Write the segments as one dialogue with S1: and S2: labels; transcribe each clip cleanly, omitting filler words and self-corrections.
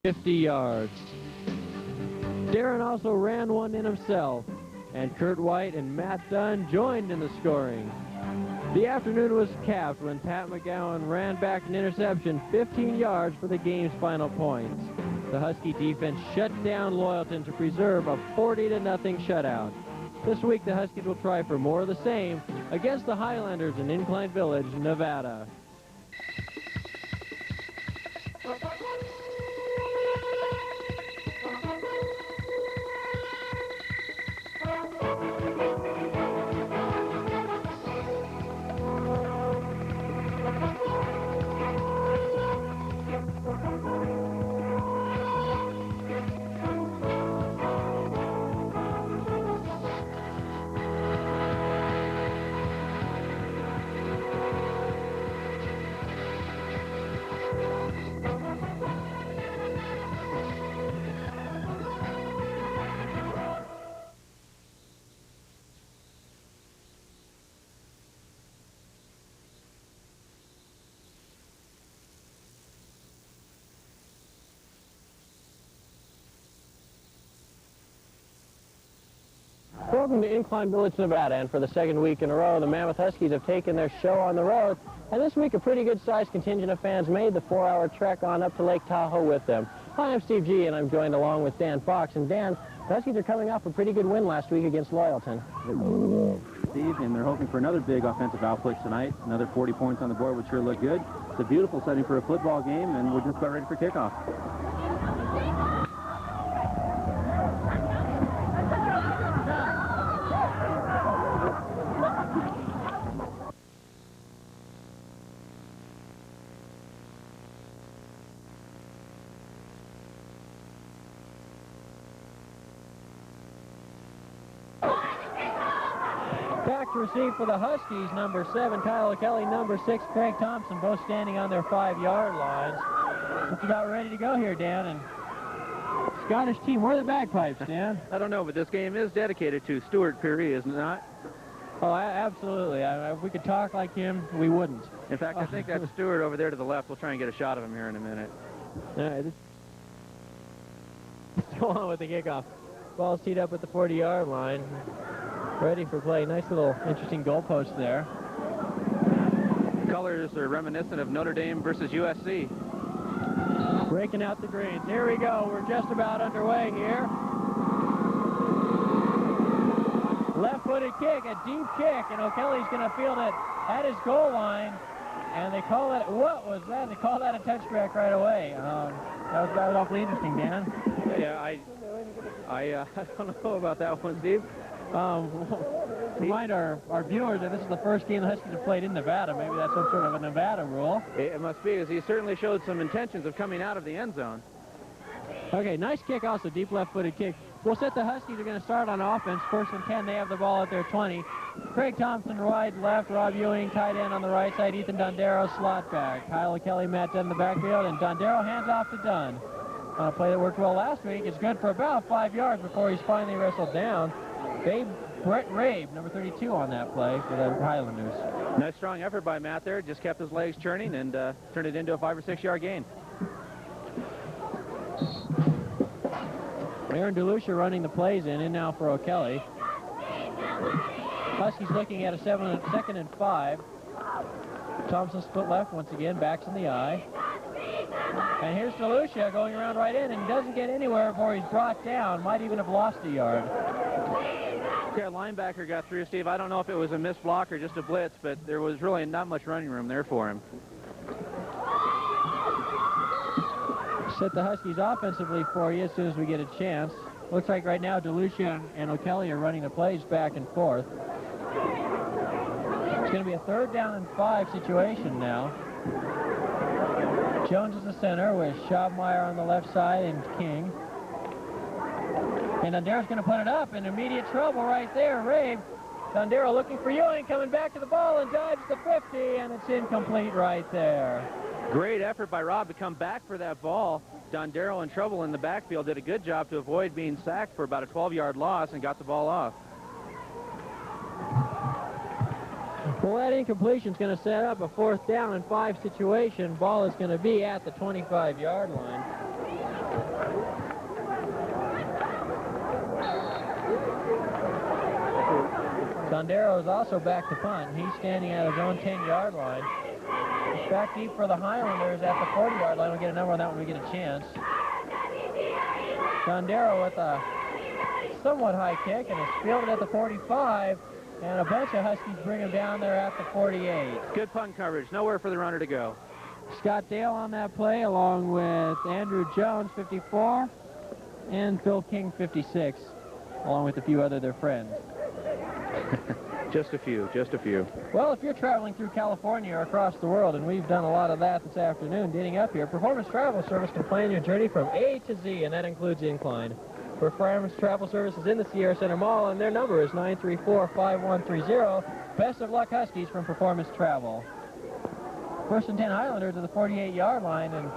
S1: 50 yards. Darren also ran one in himself, and Kurt White and Matt Dunn joined in the scoring. The afternoon was capped when Pat McGowan ran back an interception 15 yards for the game's final points. The Husky defense shut down Loyalton to preserve a 40-0 shutout. This week, the Huskies will try for more of the same against the Highlanders in Incline Village, Nevada. Welcome to Incline Village, Nevada, and for the second week in a row, the Mammoth Huskies have taken their show on the road, and this week a pretty good-sized contingent of fans made the 4-hour trek on up to Lake Tahoe with them. Hi, I'm Steve G, and I'm joined along with Dan Fox. And Dan, the Huskies are coming off a pretty good win last week against Loyalton.
S2: Steve, and they're hoping for another big offensive output tonight. Another 40 points on the board would sure look good. It's a beautiful setting for a football game, and we're just about ready for kickoff.
S1: Back to receive for the Huskies, number 7, Kyle Kelly, number 6, Craig Thompson, both standing on their 5-yard lines. It's about ready to go here, Dan, and Scottish team, where are the bagpipes, Dan?
S2: I don't know, but this game is dedicated to Stuart Peary, isn't it not?
S1: Oh, absolutely. If we could talk like him, we wouldn't.
S2: In fact, I think that's Stuart over there to the left. We'll try and get a shot of him here in a minute.
S1: All right, let's go on with the kickoff. Ball's teed up at the 40-yard line. Ready for play. Nice little interesting goalpost there.
S2: Colors are reminiscent of Notre Dame versus USC.
S1: Breaking out the greens. Here we go. We're just about underway here. Left-footed kick, a deep kick, and O'Kelly's going to field it at his goal line. And they call it, what was that? They call that a touchback right away. That was awfully interesting, Dan.
S2: Yeah, I don't know about that one, Steve.
S1: Remind our viewers that this is the first game the Huskies have played in Nevada. Maybe that's some sort of a Nevada rule.
S2: It must be, as he certainly showed some intentions of coming out of the end zone.
S1: Okay, nice kick also, deep left-footed kick. We'll set the Huskies are going to start on offense. First and 10, they have the ball at their 20. Craig Thompson wide left, Rob Ewing tight end on the right side, Ethan Dondero slot back. Kyle Kelly, Matt Dunn in the backfield, and Dondero hands off to Dunn. On a play that worked well last week, it's good for about 5 yards before he's finally wrestled down. Brett Rabe, number 32 on that play for the Highlanders.
S2: Nice strong effort by Matt there. Just kept his legs churning and turned it into a 5- or 6-yard gain.
S1: Aaron DeLucia running the plays in now for O'Kelly. Huskies looking at a 2nd and 5. Thompson split left once again, backs in the eye. And here's DeLucia going around right in, and he doesn't get anywhere before he's brought down. Might even have lost a yard.
S2: Yeah, linebacker got through, Steve. I don't know if it was a missed block or just a blitz, but there was really not much running room there for him.
S1: Set the Huskies offensively for you as soon as we get a chance. Looks like right now DeLucia and O'Kelly are running the plays back and forth. It's going to be a 3rd down and 5 situation now. Jones is the center with Schaubmeyer on the left side and King. And Dondero's going to put it up in immediate trouble right there. Rabe. Dondero looking for Ewing, coming back to the ball and dives the 50, and it's incomplete right there.
S2: Great effort by Rob to come back for that ball. Dondero in trouble in the backfield did a good job to avoid being sacked for about a 12-yard loss and got the ball off.
S1: Well, that incompletion is going to set up a 4th down and 5 situation. Ball is going to be at the 25-yard line. Dondero is also back to punt. He's standing at his own 10-yard line. It's back deep for the Highlanders at the 40-yard line. We'll get a number on that when we get a chance. Dondero with a somewhat high kick, and it's fielded at the 45, and a bunch of Huskies bring him down there at the 48.
S2: Good punt coverage. Nowhere for the runner to go.
S1: Scott Dale on that play, along with Andrew Jones, 54, and Phil King, 56, along with a few other their friends.
S2: Just a few, just a few.
S1: Well, if you're traveling through California or across the world, and we've done a lot of that this afternoon, getting up here, Performance Travel Service can plan your journey from A to Z, and that includes incline. Performance Travel Service is in the Sierra Center Mall, and their number is 934-5130. Best of luck, Huskies, from Performance Travel. First and 10 Highlanders at the 48-yard line, and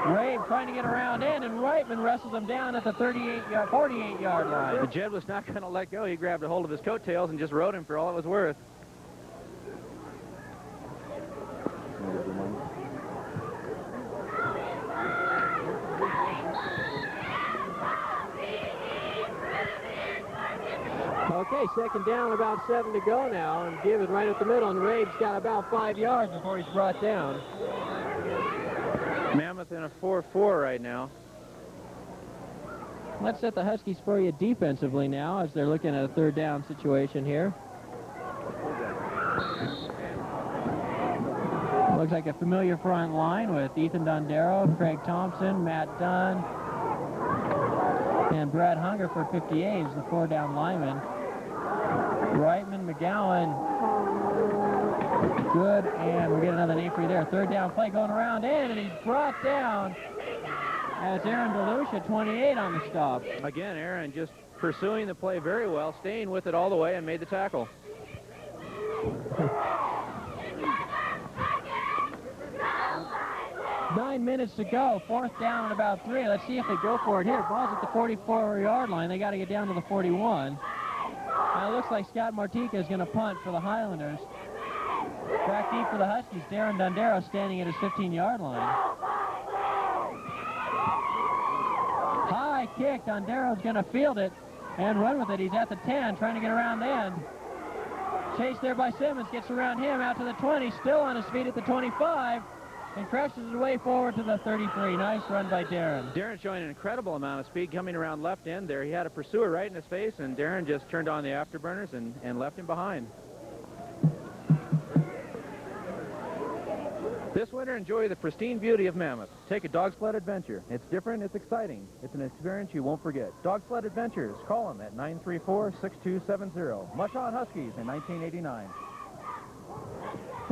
S1: Rabe trying to get around in, and Reitman wrestles him down at the 48-yard line.
S2: The Jed was not going to let go. He grabbed a hold of his coattails and just rode him for all it was worth.
S1: Okay, second down, about 7 to go now, and give it right up the middle, and Rabe's got about 5 yards before he's brought down.
S2: Mammoth in a 4-4 right now.
S1: Let's set the Huskies for you defensively now as they're looking at a third down situation here. Looks like a familiar front line with Ethan Dondero, Craig Thompson, Matt Dunn, and Brad Hunger for 58 is the 4-down lineman. Reitman, McGowan, good, and we'll get another knee free there. Third down play going around in, and he's brought down as Aaron DeLucia, 28 on the stop.
S2: Again, Aaron just pursuing the play very well, staying with it all the way, and made the tackle.
S1: Nine minutes to go, fourth down and about 3. Let's see if they go for it here. Ball's at the 44-yard line. They got to get down to the 41. Now it looks like Scott Martika is going to punt for the Highlanders. Back deep for the Huskies. Darren Dondero standing at his 15-yard line. High kick. Dondero's going to field it and run with it. He's at the 10, trying to get around the end. Chased there by Simmons. Gets around him out to the 20. Still on his feet at the 25. And crashes his way forward to the 33. Nice run by Darren.
S2: Darren showing an incredible amount of speed coming around left end there. He had a pursuer right in his face, and Darren just turned on the afterburners and left him behind. This winter, enjoy the pristine beauty of Mammoth. Take a dog sled adventure. It's different, it's exciting. It's an experience you won't forget. Dog sled adventures. Call them at 934-6270. Mushon Huskies in 1989.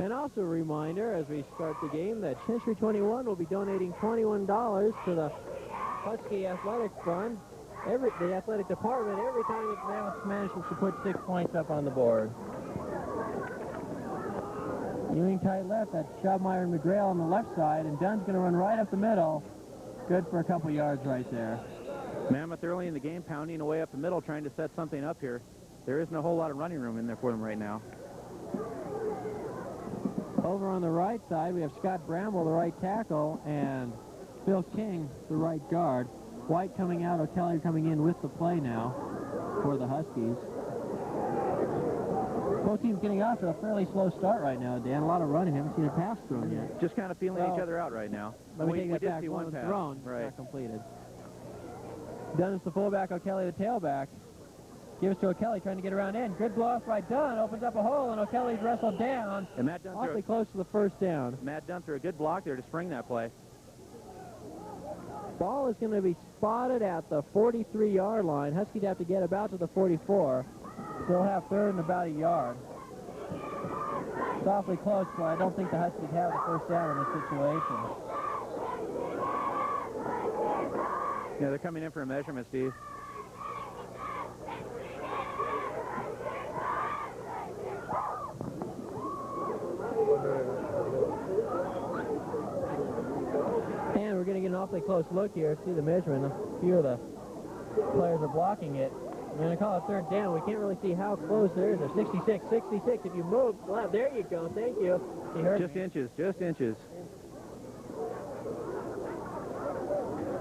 S1: And also a reminder, as we start the game, that Century 21 will be donating $21 to the Husky Athletic Fund, the athletic department, every time it manages to put 6 points up on the board. Ewing tight left, that's Schobmeyer and McGrail on the left side, and Dunn's going to run right up the middle. Good for a couple yards right there.
S2: Mammoth early in the game, pounding away up the middle, trying to set something up here. There isn't a whole lot of running room in there for them right now.
S1: Over on the right side, we have Scott Bramble, the right tackle, and Phil King, the right guard. White coming out, O'Kelly coming in with the play now for the Huskies. Both teams getting off to a fairly slow start right now, Dan. A lot of running. Haven't seen a pass thrown yet.
S2: Just kind of feeling each other out right now.
S1: Let me take that
S2: did
S1: back.
S2: see one pass.
S1: Thrown,
S2: right.
S1: not completed. Dunn is the fullback, O'Kelly the tailback. Gives to O'Kelly, trying to get around in. Good blow off by Dunn, opens up a hole, and O'Kelly's wrestled down.
S2: And Matt Dunn
S1: awfully close to the first down.
S2: Matt Dunn threw a good block there to spring that play.
S1: Ball is going to be spotted at the 43-yard line. Huskies have to get about to the 44. They'll have third and about a yard. It's awfully close, but I don't think the Huskies have the first down in this situation.
S2: Yeah, they're coming in for a measurement, Steve.
S1: And we're going to get an awfully close look here. See the measurement. A few of the players are blocking it. We're going to call it third down. We can't really see how close there is. There's 66, 66. If you move, well, there you go. Thank you. He heard
S2: just
S1: me.
S2: Inches, just inches.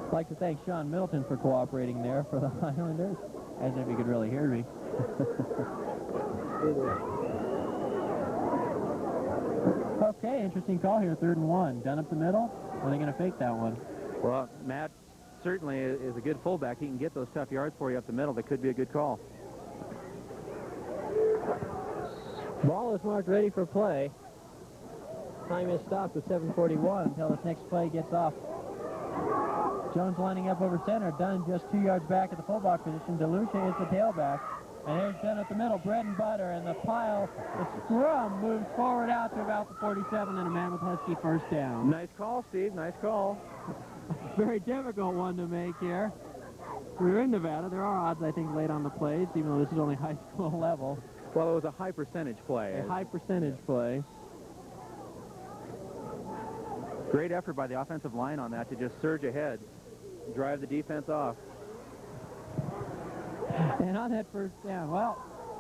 S1: I'd like to thank Sean Milton for cooperating there for the Highlanders. As if you could really hear me. Okay, interesting call here, 3rd and 1. Done up the middle. Are they going to fake that one?
S2: Well, Matt certainly is a good fullback. He can get those tough yards for you up the middle. That could be a good call.
S1: Ball is marked ready for play. Time is stopped with 7:41 until this next play gets off. Jones lining up over center. Dunn just 2 yards back at the fullback position. DeLucia is the tailback. And here's Dunn at the middle, bread and butter, and the pile, the scrum moves forward out to about the 47, and a Mammoth Husky first down.
S2: Nice call, Steve. Nice call.
S1: Very difficult one to make here. We're in Nevada. There are odds, I think, laid on the plays, even though this is only high school level.
S2: Well, it was a high percentage play.
S1: A high percentage play.
S2: Great effort by the offensive line on that to just surge ahead, drive the defense off.
S1: And on that first down, well,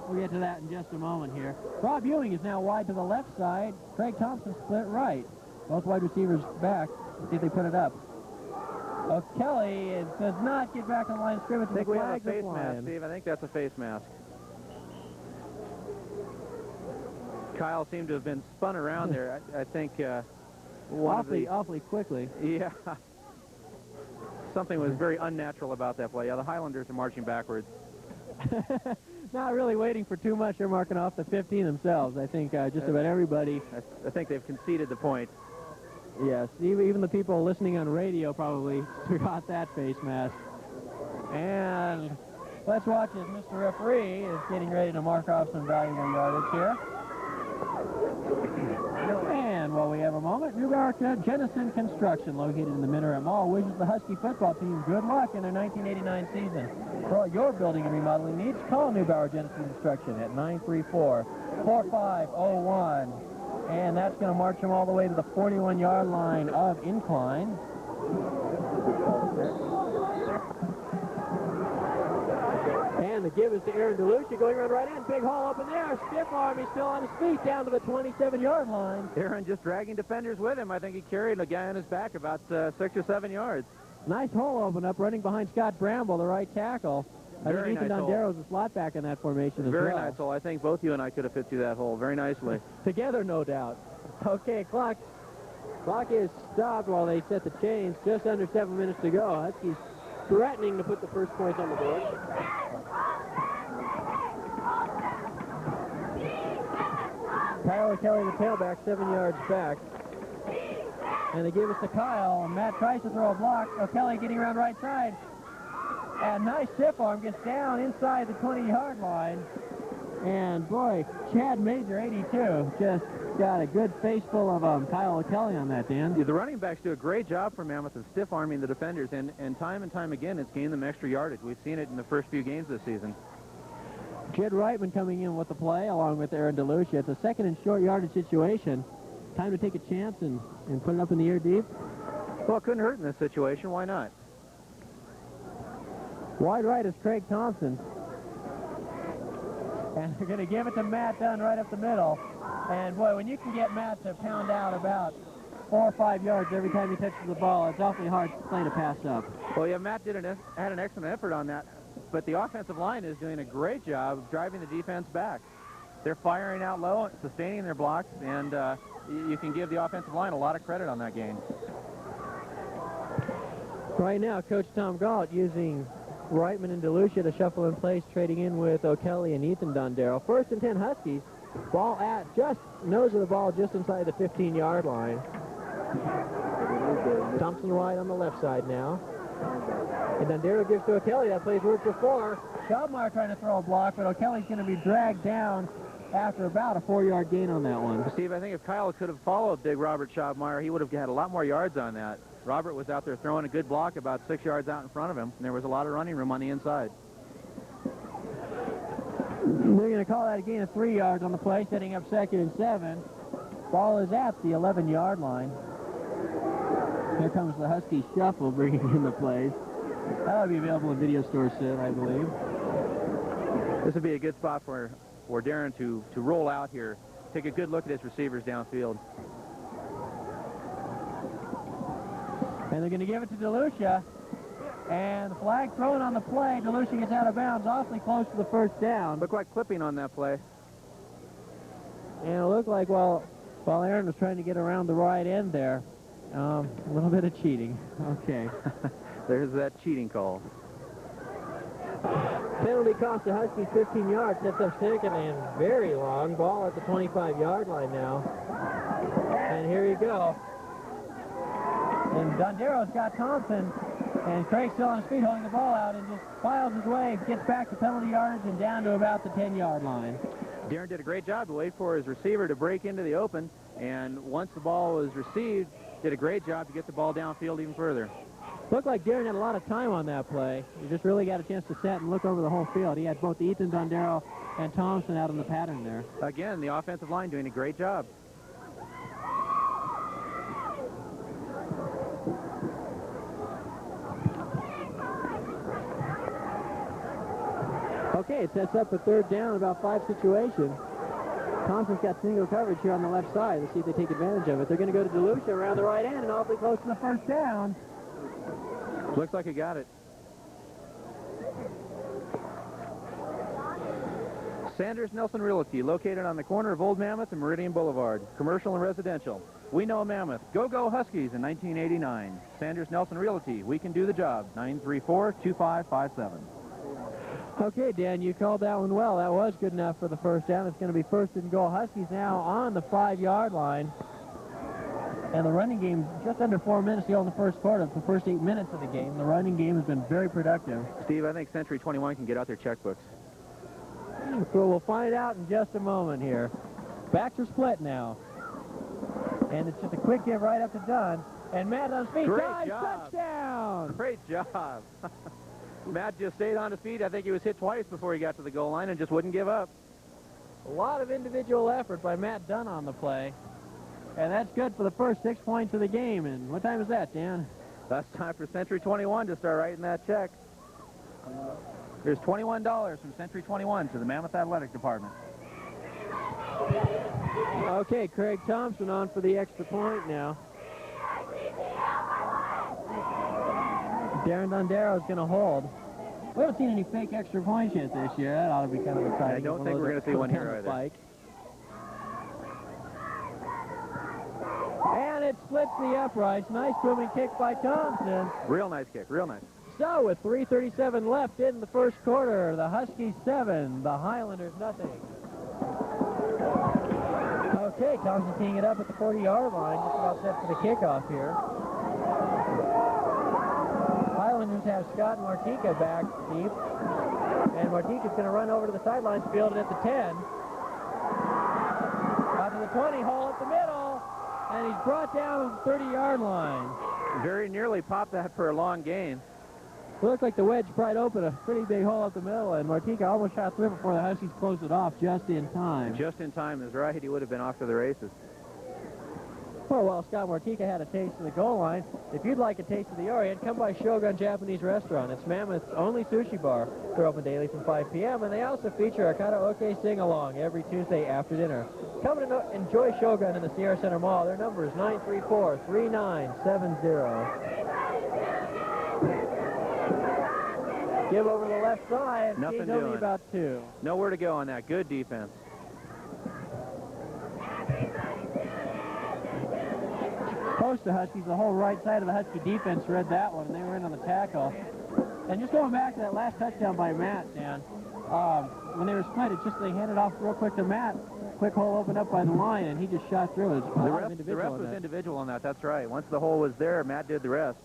S1: we'll get to that in just a moment here. Rob Ewing is now wide to the left side. Craig Thompson split right. Both wide receivers back. Let's see if they put it up. O'Kelly does not get back on the line of scrimmage.
S2: I think we have a face mask, Steve. I think that's a face mask. Kyle seemed to have been spun around there. I think
S1: awfully quickly.
S2: Yeah. Something was very unnatural about that play. Yeah, the Highlanders are marching backwards.
S1: Not really waiting for too much. They're marking off the 15 themselves. I think just about everybody.
S2: I think they've conceded the point.
S1: Yes, even the people listening on radio probably forgot that face mask. And let's watch as Mr. Referee is getting ready to mark off some valuable yardage here. And while we have a moment, New Barca Jennison Construction, located in the Minaret Mall, wishes the Husky football team good luck in their 1989 season. For all your building and remodeling needs, call New Barca Jennison Construction at 934-4501. And that's going to march them all the way to the 41-yard line of Incline. And the give is to Aaron DeLucia going around right in. Big hole open there. Stiff arm. He's still on his feet down to the 27-yard line.
S2: Aaron just dragging defenders with him. I think he carried a guy on his back about 6 or 7 yards.
S1: Nice hole open up, running behind Scott Bramble, the right tackle.
S2: Very nice hole.
S1: Dondero's a slot back in that formation as well.
S2: Very nice hole. I think both you and I could have fit through that hole very nicely.
S1: Together, no doubt. Okay, clock is stopped while they set the chains. Just under 7 minutes to go. Huskies threatening to put the first points on the board. Kyle O'Kelly, the tailback, 7 yards back. And they give us to Kyle, and Matt tries to throw a block. O'Kelly getting around right side. And nice stiff arm, gets down inside the 20-yard line. And boy, Chad Major, 82, just got a good face full of Kyle O'Kelly on that, Dan.
S2: Yeah, the running backs do a great job for Mammoth of stiff-arming the defenders, and time again, it's gained them extra yardage. We've seen it in the first few games this season.
S1: Jed Reitman coming in with the play, along with Aaron DeLucia. It's a second and short yardage situation. Time to take a chance and put it up in the air deep.
S2: Well, it couldn't hurt in this situation. Why not?
S1: Wide right is Craig Thompson. And they're going to give it to Matt Dunn right up the middle. And, boy, when you can get Matt to pound out about 4 or 5 yards every time he touches the ball, it's awfully hard to play to pass up.
S2: Well, yeah, Matt had an excellent effort on that. But the offensive line is doing a great job of driving the defense back. They're firing out low, sustaining their blocks, and you can give the offensive line a lot of credit on that gain.
S1: Right now, Coach Tom Galt using Reitman and DeLucia to shuffle in place, trading in with O'Kelly and Ethan Dondero. 1st and 10 Huskies. Ball at just nose of the ball just inside the 15-yard line. Thompson wide on the left side now. And Dondero gives to O'Kelly. That plays worked before. Schaubmeyer trying to throw a block, but O'Kelly's going to be dragged down after about a 4-yard gain on that one.
S2: Steve, I think if Kyle could have followed big Robert Schaubmeyer, he would have had a lot more yards on that. Robert was out there throwing a good block about 6 yards out in front of him, and there was a lot of running room on the inside.
S1: They're going to call that a gain of 3 yards on the play, setting up 2nd and 7. Ball is at the 11-yard line. Here comes the Husky shuffle, bringing in the plays. That'll be available in video stores soon, I believe.
S2: This would be a good spot for Darren to roll out here, take a good look at his receivers downfield.
S1: And they're going to give it to DeLucia. And the flag thrown on the play. DeLucia gets out of bounds awfully close to the first down.
S2: Looked like clipping on that play.
S1: And it looked like while Aaron was trying to get around the right end there, a little bit of cheating. Okay.
S2: There's that cheating call.
S1: Penalty cost the Huskies 15 yards. Sets up second and very long. Ball at the 25-yard line now. And here you go. And Dondero's got Thompson. And Craig's still on his feet holding the ball out and just files his way, gets back to penalty yardage and down to about the 10-yard line.
S2: Darren did a great job to wait for his receiver to break into the open, and once the ball was received, did a great job to get the ball downfield even further.
S1: Looked like Darren had a lot of time on that play. He just really got a chance to set and look over the whole field. He had both Ethan Dondero and Thompson out in the pattern there.
S2: Again, the offensive line doing a great job.
S1: Okay, it sets up a third down, about 5 situation. Thompson's got single coverage here on the left side. Let's see if they take advantage of it. They're going to go to DeLucia around the right end and awfully close to the first down.
S2: Looks like he got it. Sanders Nelson Realty, located on the corner of Old Mammoth and Meridian Boulevard. Commercial and residential. We know Mammoth. Go, go Huskies in 1989. Sanders Nelson Realty. We can do the job. 934-2557.
S1: Okay, Dan, you called that one well. That was good enough for the first down. It's going to be first and goal. Huskies now on the 5-yard line. And the running game, just under 4 minutes to go in the first quarter. The first 8 minutes of the game, the running game has been very productive.
S2: Steve, I think Century 21 can get out their checkbooks.
S1: Well, we'll find out in just a moment here. Backs are split now. And it's just a quick give right up to Dunn. And Matt on his feet.
S2: Great job.
S1: Touchdown!
S2: Great job. Matt just stayed on his feet. I think he was hit twice before he got to the goal line and just wouldn't give up.
S1: A lot of individual effort by Matt Dunn on the play. And that's good for the first 6 points of the game. And what time is that, Dan?
S2: That's time for Century 21 to start writing that check. There's $21 from Century 21 to the Mammoth Athletic Department.
S1: Okay, Craig Thompson on for the extra point now. Darren Dondero is going to hold. We haven't seen any fake extra points yet this year. That ought to be kind of exciting.
S2: I don't think we're going to see one here either.
S1: Spike. And it splits the uprights. Nice booming kick by Thompson.
S2: Real nice kick, real nice.
S1: So with 3:37 left in the first quarter, the Huskies 7, the Highlanders nothing. Okay, Thompson teeing it up at the 40-yard line, just about set for the kickoff here. Highlanders have Scott Martika back deep. And Martika's going to run over to the sidelines, field it at the 10. Out to the 20, hole up the middle. And he's brought down at the 30-yard line.
S2: Very nearly popped that for a long gain.
S1: Looks like the wedge pried open a pretty big hole up the middle, and Martika almost shot through before the Huskies closed it off just in time.
S2: Just in time is right. He would have been off to the races.
S1: Well, Scott Martika had a taste of the goal line. If you'd like a taste of the Orient, come by Shogun Japanese Restaurant. It's Mammoth's only sushi bar. They're open daily from 5 p.m., and they also feature a karaoke sing-along every Tuesday after dinner. Come and enjoy Shogun in the Sierra Center Mall. Their number is 934-3970. Give over the left side.
S2: Nothing
S1: Gains only
S2: doing.
S1: about 2.
S2: Nowhere to go on that. Good defense.
S1: Post the Huskies, the whole right side of the Husky defense read that one, and they were in on the tackle. And just going back to that last touchdown by Matt, Dan, when they were split, it's just they handed off real quick to Matt. Quick hole opened up by the line, and he just shot through it.
S2: The ref was individual on that. That's right. Once the hole was there, Matt did the rest.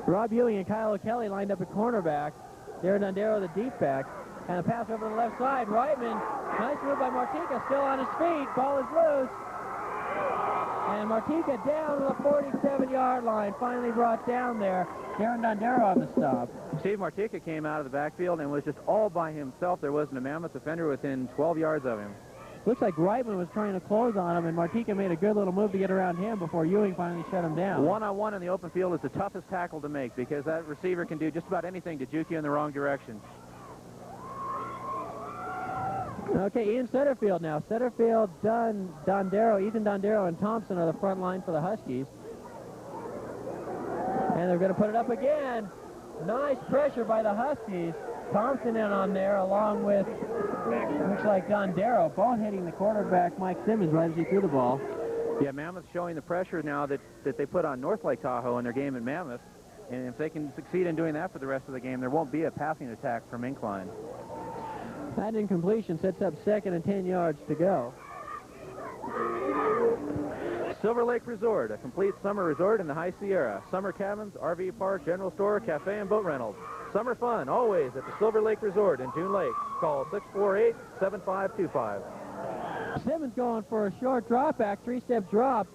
S1: Rob Ewing and Kyle O'Kelly lined up at cornerback. Darren Dondero, the deep back. And a pass over the left side. Reitman, nice move by Martika, still on his feet. Ball is loose. And Martika down to the 47-yard line. Finally brought down there. Darren Dondero on the stop.
S2: Steve Martika came out of the backfield and was just all by himself. There wasn't a Mammoth defender within 12 yards of him.
S1: Looks like Reitman was trying to close on him, and Martika made a good little move to get around him before Ewing finally shut him down.
S2: One-on-one in the open field is the toughest tackle to make because that receiver can do just about anything to juke you in the wrong direction.
S1: Okay, Ian Setterfield now. Setterfield, Dunn, Dondero, Ethan Dondero, and Thompson are the front line for the Huskies. they're going to put it up again. Nice pressure by the Huskies. Thompson in on there along with, looks like Dondero, both hitting the quarterback, Mike Simmons, right as he threw the ball.
S2: Yeah, Mammoth's showing the pressure now that they put on North Lake Tahoe in their game in Mammoth. And if they can succeed in doing that for the rest of the game, there won't be a passing attack from Incline.
S1: That incompletion sets up 2nd and 10 yards to go.
S2: Silver Lake Resort, a complete summer resort in the High Sierra. Summer cabins, RV park, general store, cafe, and boat rentals. Summer fun, always at the Silver Lake Resort in June Lake. Call 648-7525.
S1: Simmons going for a short drop back, 3-step drop.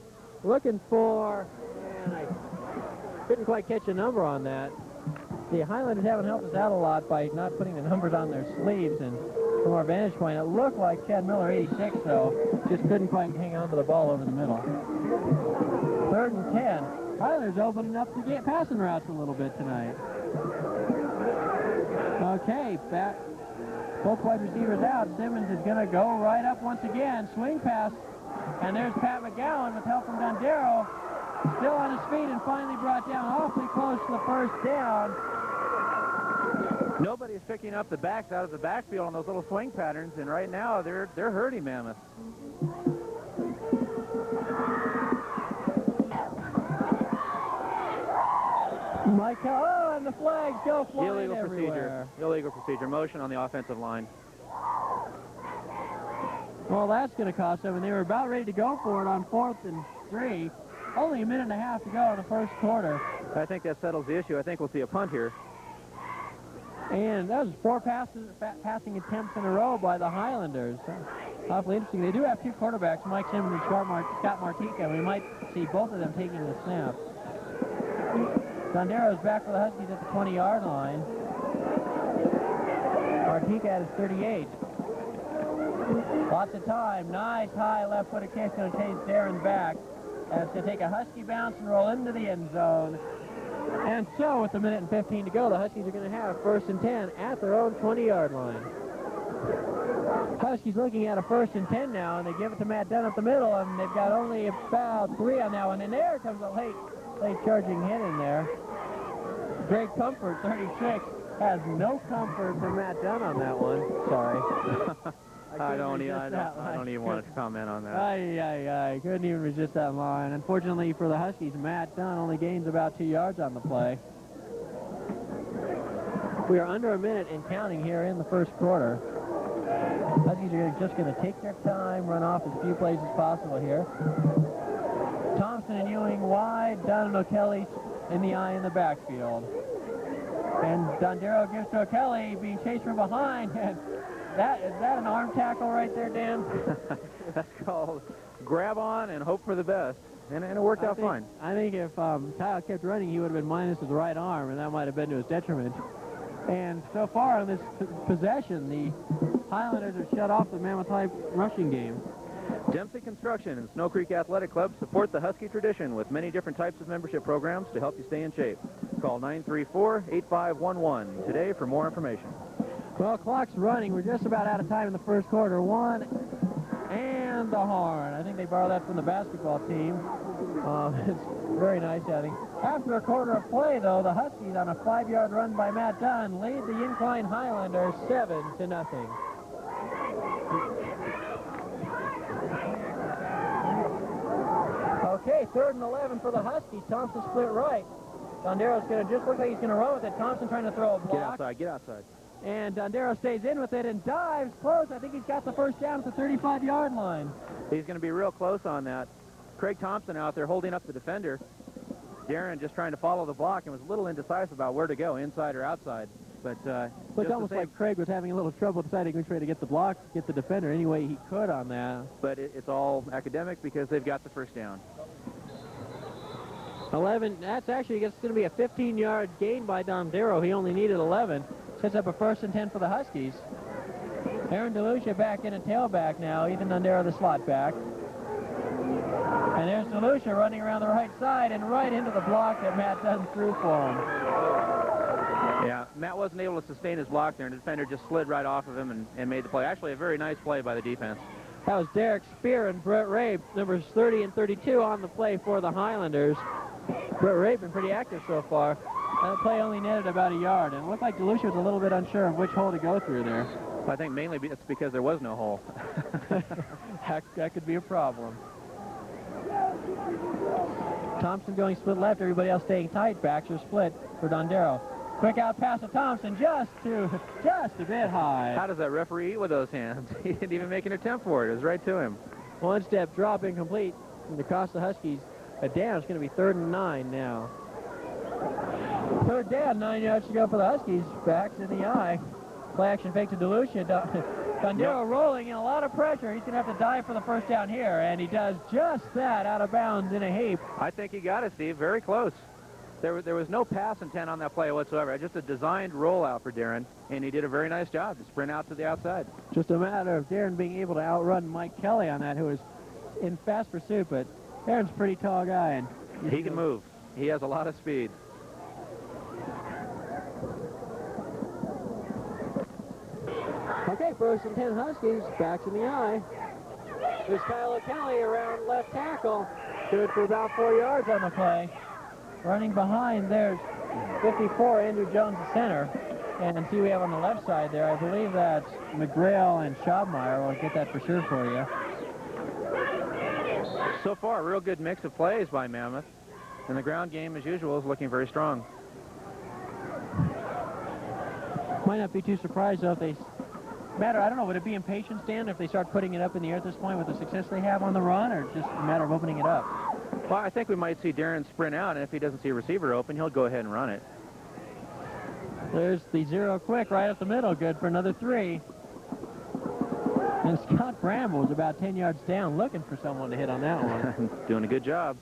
S1: Looking for, and I couldn't quite catch a number on that. The Highlanders haven't helped us out a lot by not putting the numbers on their sleeves, and from our vantage point, it looked like Chad Miller, 86, though, just couldn't quite hang on to the ball over the middle. 3rd and 10. Highlanders opening up the passing routes a little bit tonight. Okay, back. Both wide receivers out. Simmons is going to go right up once again. Swing pass. And there's Pat McGowan with help from Dondero. Still on his feet and finally brought down awfully close to the first down.
S2: Nobody's picking up the backs out of the backfield on those little swing patterns, and right now they're hurting Mammoth.
S1: Oh, and the flags go flying
S2: Illegal
S1: everywhere.
S2: procedure. Illegal procedure. Motion on the offensive line.
S1: Well, that's going to cost them, and they were about ready to go for it on 4th and 3. Only a minute and a half to go in the first quarter.
S2: I think that settles the issue. I think we'll see a punt here.
S1: And that was 4 passing attempts in a row by the Highlanders. Awfully interesting. They do have 2 quarterbacks, Mike Simmons and Scott Martika. We might see both of them taking the snap. Dondero's back for the Huskies at the 20-yard line. Martika at his 38. Lots of time. Nice high left-footed kick going to chase Darren back. That's going to take a Husky bounce and roll into the end zone. And so, with a minute and 15 to go, the Huskies are going to have 1st and 10 at their own 20-yard line. Huskies looking at a 1st and 10 now, and they give it to Matt Dunn up the middle, and they've got only about 3 on that one. And there comes a late charging hit in there. Greg Comfort, 36, has no comfort for Matt Dunn on that one. Sorry.
S2: I don't even want to comment on that.
S1: I couldn't even resist that line. Unfortunately for the Huskies, Matt Dunn only gains about 2 yards on the play. We are under a minute and counting here in the first quarter. Huskies are just going to take their time, run off as few plays as possible here. Thompson and Ewing wide, Dunn and O'Kelly in the eye in the backfield. And Dondero gives to O'Kelly, being chased from behind. And is that an arm tackle right there, Dan?
S2: That's called grab on and hope for the best. And it worked out fine.
S1: I think if Kyle kept running, he would have been minus his right arm, and that might have been to his detriment. And so far on this possession, the Highlanders have shut off the Mammoth High rushing game.
S2: Dempsey Construction and Snow Creek Athletic Club support the Husky tradition with many different types of membership programs to help you stay in shape. Call 934-8511 today for more information.
S1: Well, clock's running. We're just about out of time in the first quarter. 1 and the horn. I think they borrowed that from the basketball team. It's very nice, I think. After a quarter of play, though, the Huskies on a 5-yard run by Matt Dunn lead the Incline Highlanders 7-0. Okay, 3rd and 11 for the Huskies. Thompson split right. Dondero's going to just look like he's going to run with it. Thompson trying to throw a block.
S2: Get outside.
S1: And Dondero stays in with it and dives close. I think he's got the first down at the 35-yard line.
S2: He's going to be real close on that. Craig Thompson out there holding up the defender. Darren just trying to follow the block and was a little indecisive about where to go, inside or outside. But
S1: looked almost like Craig was having a little trouble deciding which way to get the block, get the defender any way he could on that.
S2: But it's all academic because they've got the first down.
S1: 11, that's actually going to be a 15-yard gain by Dondero. He only needed 11. Sets up a 1st and 10 for the Huskies. Aaron DeLucia back in a tailback now. Ethan Dondero the slot back. And there's DeLucia running around the right side and right into the block that Matt Dunn threw for him.
S2: Yeah, Matt wasn't able to sustain his block there, and the defender just slid right off of him and made the play. Actually, a very nice play by the defense.
S1: That was Derek Spear and Brett Ray, numbers 30 and 32 on the play for the Highlanders. Brett Ray been pretty active so far. That play only netted about a yard, and it looked like DeLucia was a little bit unsure of which hole to go through there.
S2: I think mainly it's because there was no hole.
S1: That could be a problem. Thompson going split left, everybody else staying tight. Backs are split for Dondero. Quick out pass to Thompson, just a bit high.
S2: How does that referee eat with those hands? He didn't even make an attempt for it. It was right to him.
S1: One step drop incomplete. And across the Huskies, a down. It's going to be 3rd and 9 now. 3rd down, 9 yards to go for the Huskies. Backs in the eye. Play action fake to DeLucia. Dondero rolling in a lot of pressure. He's going to have to dive for the first down here, and he does just that, out of bounds in a heap.
S2: I think he got it, Steve. Very close. There was no pass intent on that play whatsoever. Just a designed rollout for Darren, and he did a very nice job to sprint out to the outside.
S1: Just a matter of Darren being able to outrun Mike Kelly on that, who is in fast pursuit, but Darren's a pretty tall guy. And
S2: he can move. He has a lot of speed.
S1: Okay, 1st and 10 Huskies, backs in the eye. There's Kyle O'Kelly around left tackle. Good for about 4 yards on the play. Running behind, there's 54, Andrew Jones, the center. And see we have on the left side there, I believe that's McGrail and Schobmeyer. We'll get that for sure for you.
S2: So far, a real good mix of plays by Mammoth. And the ground game, as usual, is looking very strong.
S1: Might not be too surprised, though, if they... I don't know, would it be impatience, Dan, if they start putting it up in the air at this point with the success they have on the run, or just a matter of opening it up?
S2: Well, I think we might see Darren sprint out, and if he doesn't see a receiver open, he'll go ahead and run it.
S1: There's the zero quick right up the middle, good for another 3. And Scott Bramble was about 10 yards down looking for someone to hit on that one.
S2: Doing a good job.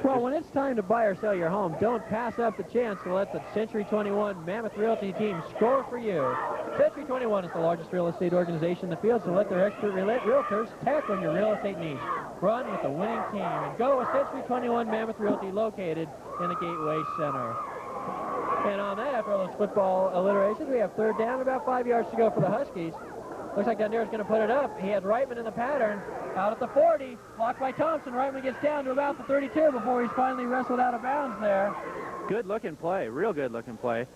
S1: Well, when it's time to buy or sell your home, don't pass up the chance to let the Century 21 Mammoth Realty team score for you. Century 21 is the largest real estate organization in the field, so let their expert realtors tackle your real estate needs. Run with the winning team and go with Century 21 Mammoth Realty, located in the Gateway Center. And on that, after all those football alliterations, we have 3rd down, about 5 yards to go for the Huskies. Looks like Dondero's going to put it up. He has Reitman in the pattern. Out at the 40, blocked by Thompson. Reitman gets down to about the 32 before he's finally wrestled out of bounds there.
S2: Good looking play, real good looking play.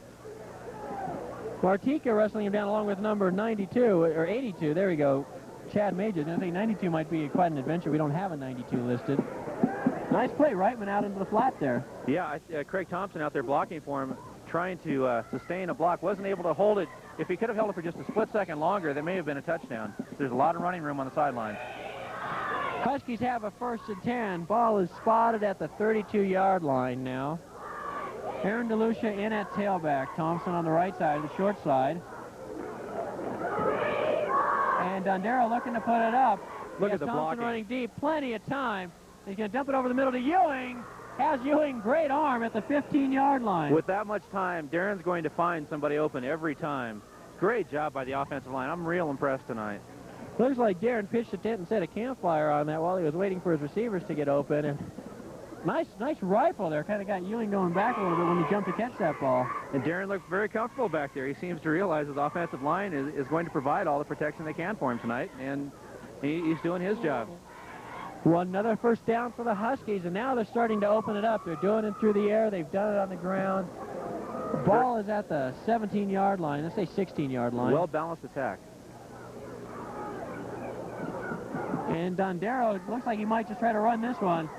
S1: Martika wrestling him down along with number 92, or 82, there we go. Chad Majors. I think 92 might be quite an adventure. We don't have a 92 listed. Nice play, Reitman out into the flat there.
S2: Yeah, Craig Thompson out there blocking for him, trying to sustain a block. Wasn't able to hold it. If he could have held it for just a split second longer, that may have been a touchdown. There's a lot of running room on the sideline.
S1: Huskies have a 1st and 10. Ball is spotted at the 32-yard line now. Aaron DeLucia in at tailback. Thompson on the right side, the short side. And Dondero looking to put it up.
S2: Look at the
S1: Thompson
S2: blocking.
S1: Running deep, plenty of time. He's going to dump it over the middle to Ewing. Has Ewing, great arm at the 15-yard line.
S2: With that much time, Darren's going to find somebody open every time. Great job by the offensive line. I'm real impressed tonight.
S1: Looks like Darren pitched a tent and set a campfire on that while he was waiting for his receivers to get open. And nice rifle there. Kind of got Ewing going back a little bit when he jumped to catch that ball.
S2: And Darren looks very comfortable back there. He seems to realize his offensive line is going to provide all the protection they can for him tonight, and he's doing his job.
S1: Another 1st down for the Huskies, and now they're starting to open it up. They're doing it through the air. They've done it on the ground. The ball is at the 17-yard line. Let's say 16-yard line.
S2: Well-balanced attack.
S1: And Dondero, looks like he might just try to run this one.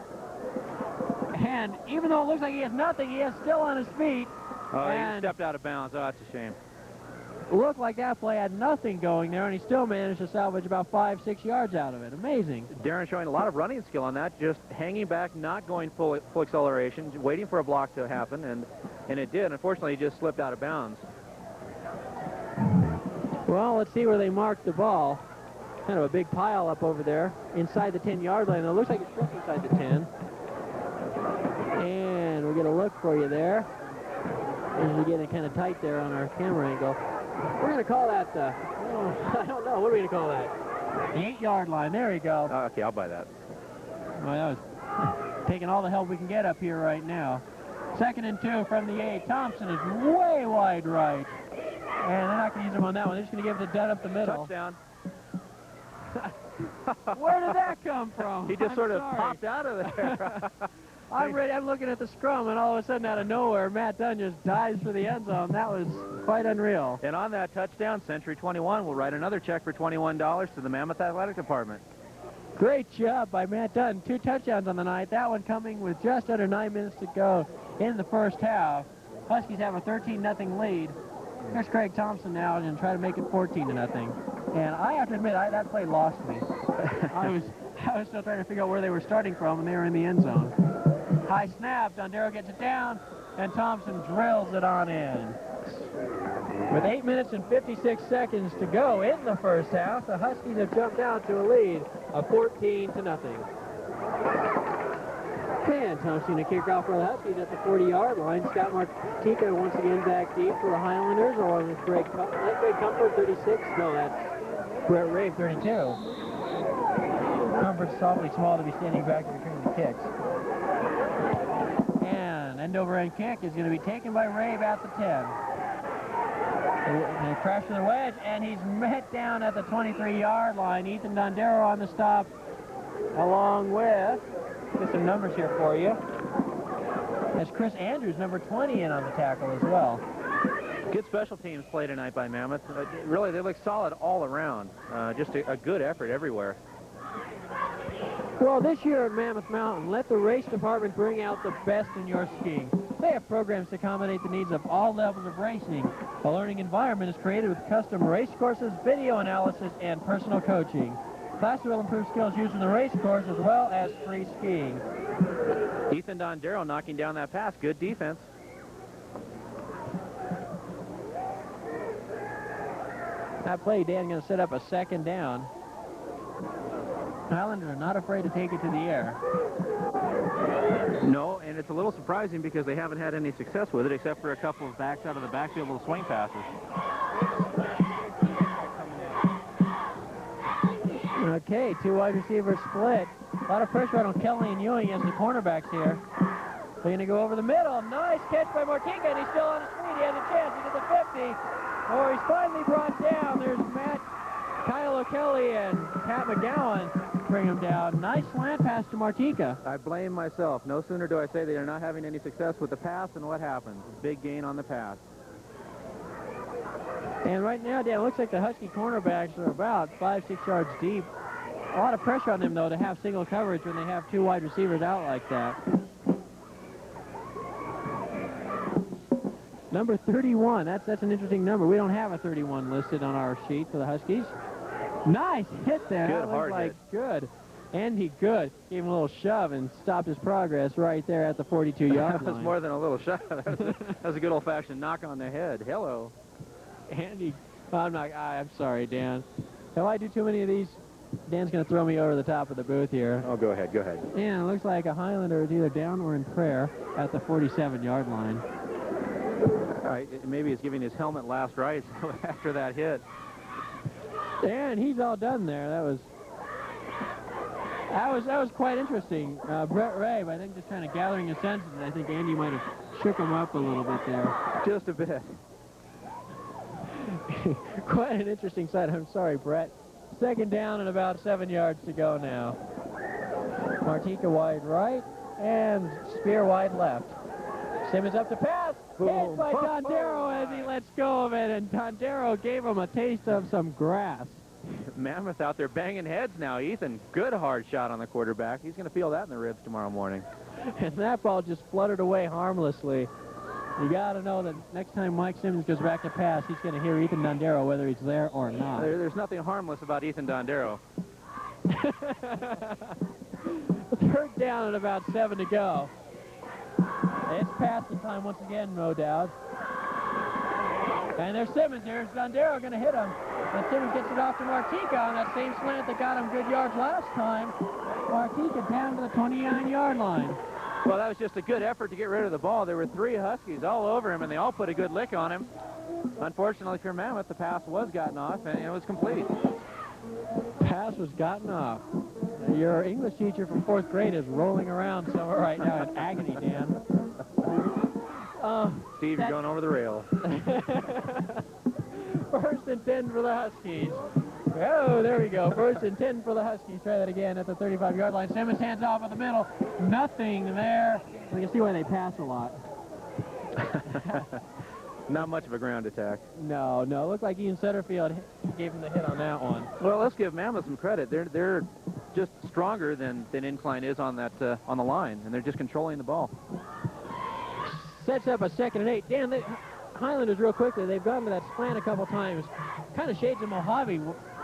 S1: And even though it looks like he has nothing, he is still on his feet.
S2: Oh, he stepped out of bounds. Oh, that's a shame.
S1: Looked like that play had nothing going there, and he still managed to salvage about 5-6 yards out of it. Amazing.
S2: Darren showing a lot of running skill on that, just hanging back, not going full acceleration, waiting for a block to happen, and it did. Unfortunately, he just slipped out of bounds.
S1: Well, let's see where they marked the ball. Kind of a big pile up over there inside the 10-yard line. It looks like it's just inside the 10. And we'll get a look for you there. As we get it kind of tight there on our camera angle. We're going to call that, I don't know. What are we going to call that? The 8-yard line. There we go.
S2: Okay, I'll buy that.
S1: Well, that was taking all the help we can get up here right now. 2nd and 2 from the 8. Thompson is way wide right. And they're not going to use him on that one. They're just going to give it to Dunn up the middle.
S2: Touchdown.
S1: Where did that come from?
S2: He just
S1: I'm
S2: sort of
S1: sorry.
S2: popped out of there.
S1: I'm ready. I'm looking at the scrum, and all of a sudden, out of nowhere, Matt Dunn just dives for the end zone. That was quite unreal.
S2: And on that touchdown, Century 21 will write another check for $21 to the Mammoth Athletic Department.
S1: Great job by Matt Dunn. 2 touchdowns on the night. That one coming with just under 9 minutes to go in the first half. Huskies have a 13-0 lead. Here's Craig Thompson now and try to make it 14-0. And I have to admit, that play lost me. I was still trying to figure out where they were starting from, and they were in the end zone. High snap, Dondero gets it down, and Thompson drills it on in. With 8 minutes and 56 seconds to go in the first half, the Huskies have jumped out to a lead of 14-0. And Thompson to kick off for the Huskies at the 40-yard line. Scott Martika once again back deep for the Highlanders, along with Greg Comfort, 36. No, that's Brett Rave, 32. Comfort's awfully small to be standing back to return the kicks. And end-over-end kick is going to be taken by Rave at the 10. They crash to the wedge, and he's met down at the 23-yard line. Ethan Dondero on the stop, along with, get some numbers here for you. That's Chris Andrews, number 20, in on the tackle as well.
S2: Good special teams play tonight by Mammoth. Really, they look solid all around. Just a good effort everywhere.
S1: Well, this year at Mammoth Mountain, let the race department bring out the best in your skiing. They have programs to accommodate the needs of all levels of racing. A learning environment is created with custom race courses, video analysis, and personal coaching. Classes will improve skills using the race course as well as free skiing.
S2: Ethan Dondero knocking down that pass. Good defense.
S1: That play, Dan, going to set up a second down. Highlanders are not afraid to take it to the air.
S2: No, and it's a little surprising because they haven't had any success with it except for a couple of backs out of the backfield little swing passes.
S1: Okay, 2 wide receivers split. A lot of pressure on Kelly and Ewing as the cornerbacks here. They're going to go over the middle. Nice catch by Martika, and he's still on his feet. He has a chance. He's at the 50. Oh, he's finally brought down. There's Kyle O'Kelly and Pat McGowan bring him down. Nice slant pass to Martika.
S2: I blame myself. No sooner do I say they are not having any success with the pass than what happens. Big gain on the pass.
S1: And right now, Dan, it looks like the Husky cornerbacks are about 5-6 yards deep. A lot of pressure on them, though, to have single coverage when they have 2 wide receivers out like that. Number 31, that's an interesting number. We don't have a 31 listed on our sheet for the Huskies. Nice hit there.
S2: Good,
S1: that
S2: hard
S1: like
S2: hit.
S1: Good. Andy Good gave him a little shove and stopped his progress right there at the 42-yard line.
S2: That was more than a little shot. That was a good old-fashioned knock on the head. Hello.
S1: Andy, I'm sorry, Dan. If I do too many of these, Dan's going to throw me over the top of the booth here.
S2: Oh, go ahead, go ahead.
S1: And it looks like a Highlander is either down or in prayer at the 47-yard line.
S2: All right, maybe he's giving his helmet last rites after that hit.
S1: And he's all done there. That was quite interesting. Brett Ray, I think, just kind of gathering his senses. I think Andy might have shook him up a little bit there.
S2: Just a bit.
S1: Quite an interesting sight. I'm sorry, Brett. Second down and about 7 yards to go now. Martika wide right and Spear wide left. Simmons up to pass. Hit by Dondero as he lets go of it, and Dondero gave him a taste of some grass.
S2: Mammoth out there banging heads now. Ethan, good hard shot on the quarterback. He's going to feel that in the ribs tomorrow morning.
S1: And that ball just fluttered away harmlessly. You got to know that next time Mike Simmons goes back to pass, he's going to hear Ethan Dondero whether he's there or not.
S2: There's nothing harmless about Ethan Dondero.
S1: Third down and about 7 to go. It's passing time once again, no doubt. And there's Simmons. There's Dondero going to hit him. And Simmons gets it off to Martika on that same slant that got him good yards last time. Martika down to the 29-yard line.
S2: Well, that was just a good effort to get rid of the ball. There were 3 Huskies all over him, and they all put a good lick on him. Unfortunately for Mammoth, the pass was gotten off, and it was complete.
S1: Pass was gotten off. Your English teacher from 4th grade is rolling around somewhere right now in agony, Dan.
S2: Steve, you're going over the rail.
S1: 1st and 10 for the Huskies. Oh, there we go. 1st and 10 for the Huskies. Try that again at the 35-yard line. Simmons hands off in the middle. Nothing there. You can see why they pass a lot.
S2: Not much of a ground attack.
S1: No. Looked like Ian Setterfield gave him the hit on that one.
S2: Well, let's give Mammoth some credit. They're just stronger than Incline is on that on the line, and they're just controlling the ball.
S1: Sets up a 2nd and 8. Dan, Highlanders real quickly, they've gone to that slant a couple times. Kind of shades of Mojave,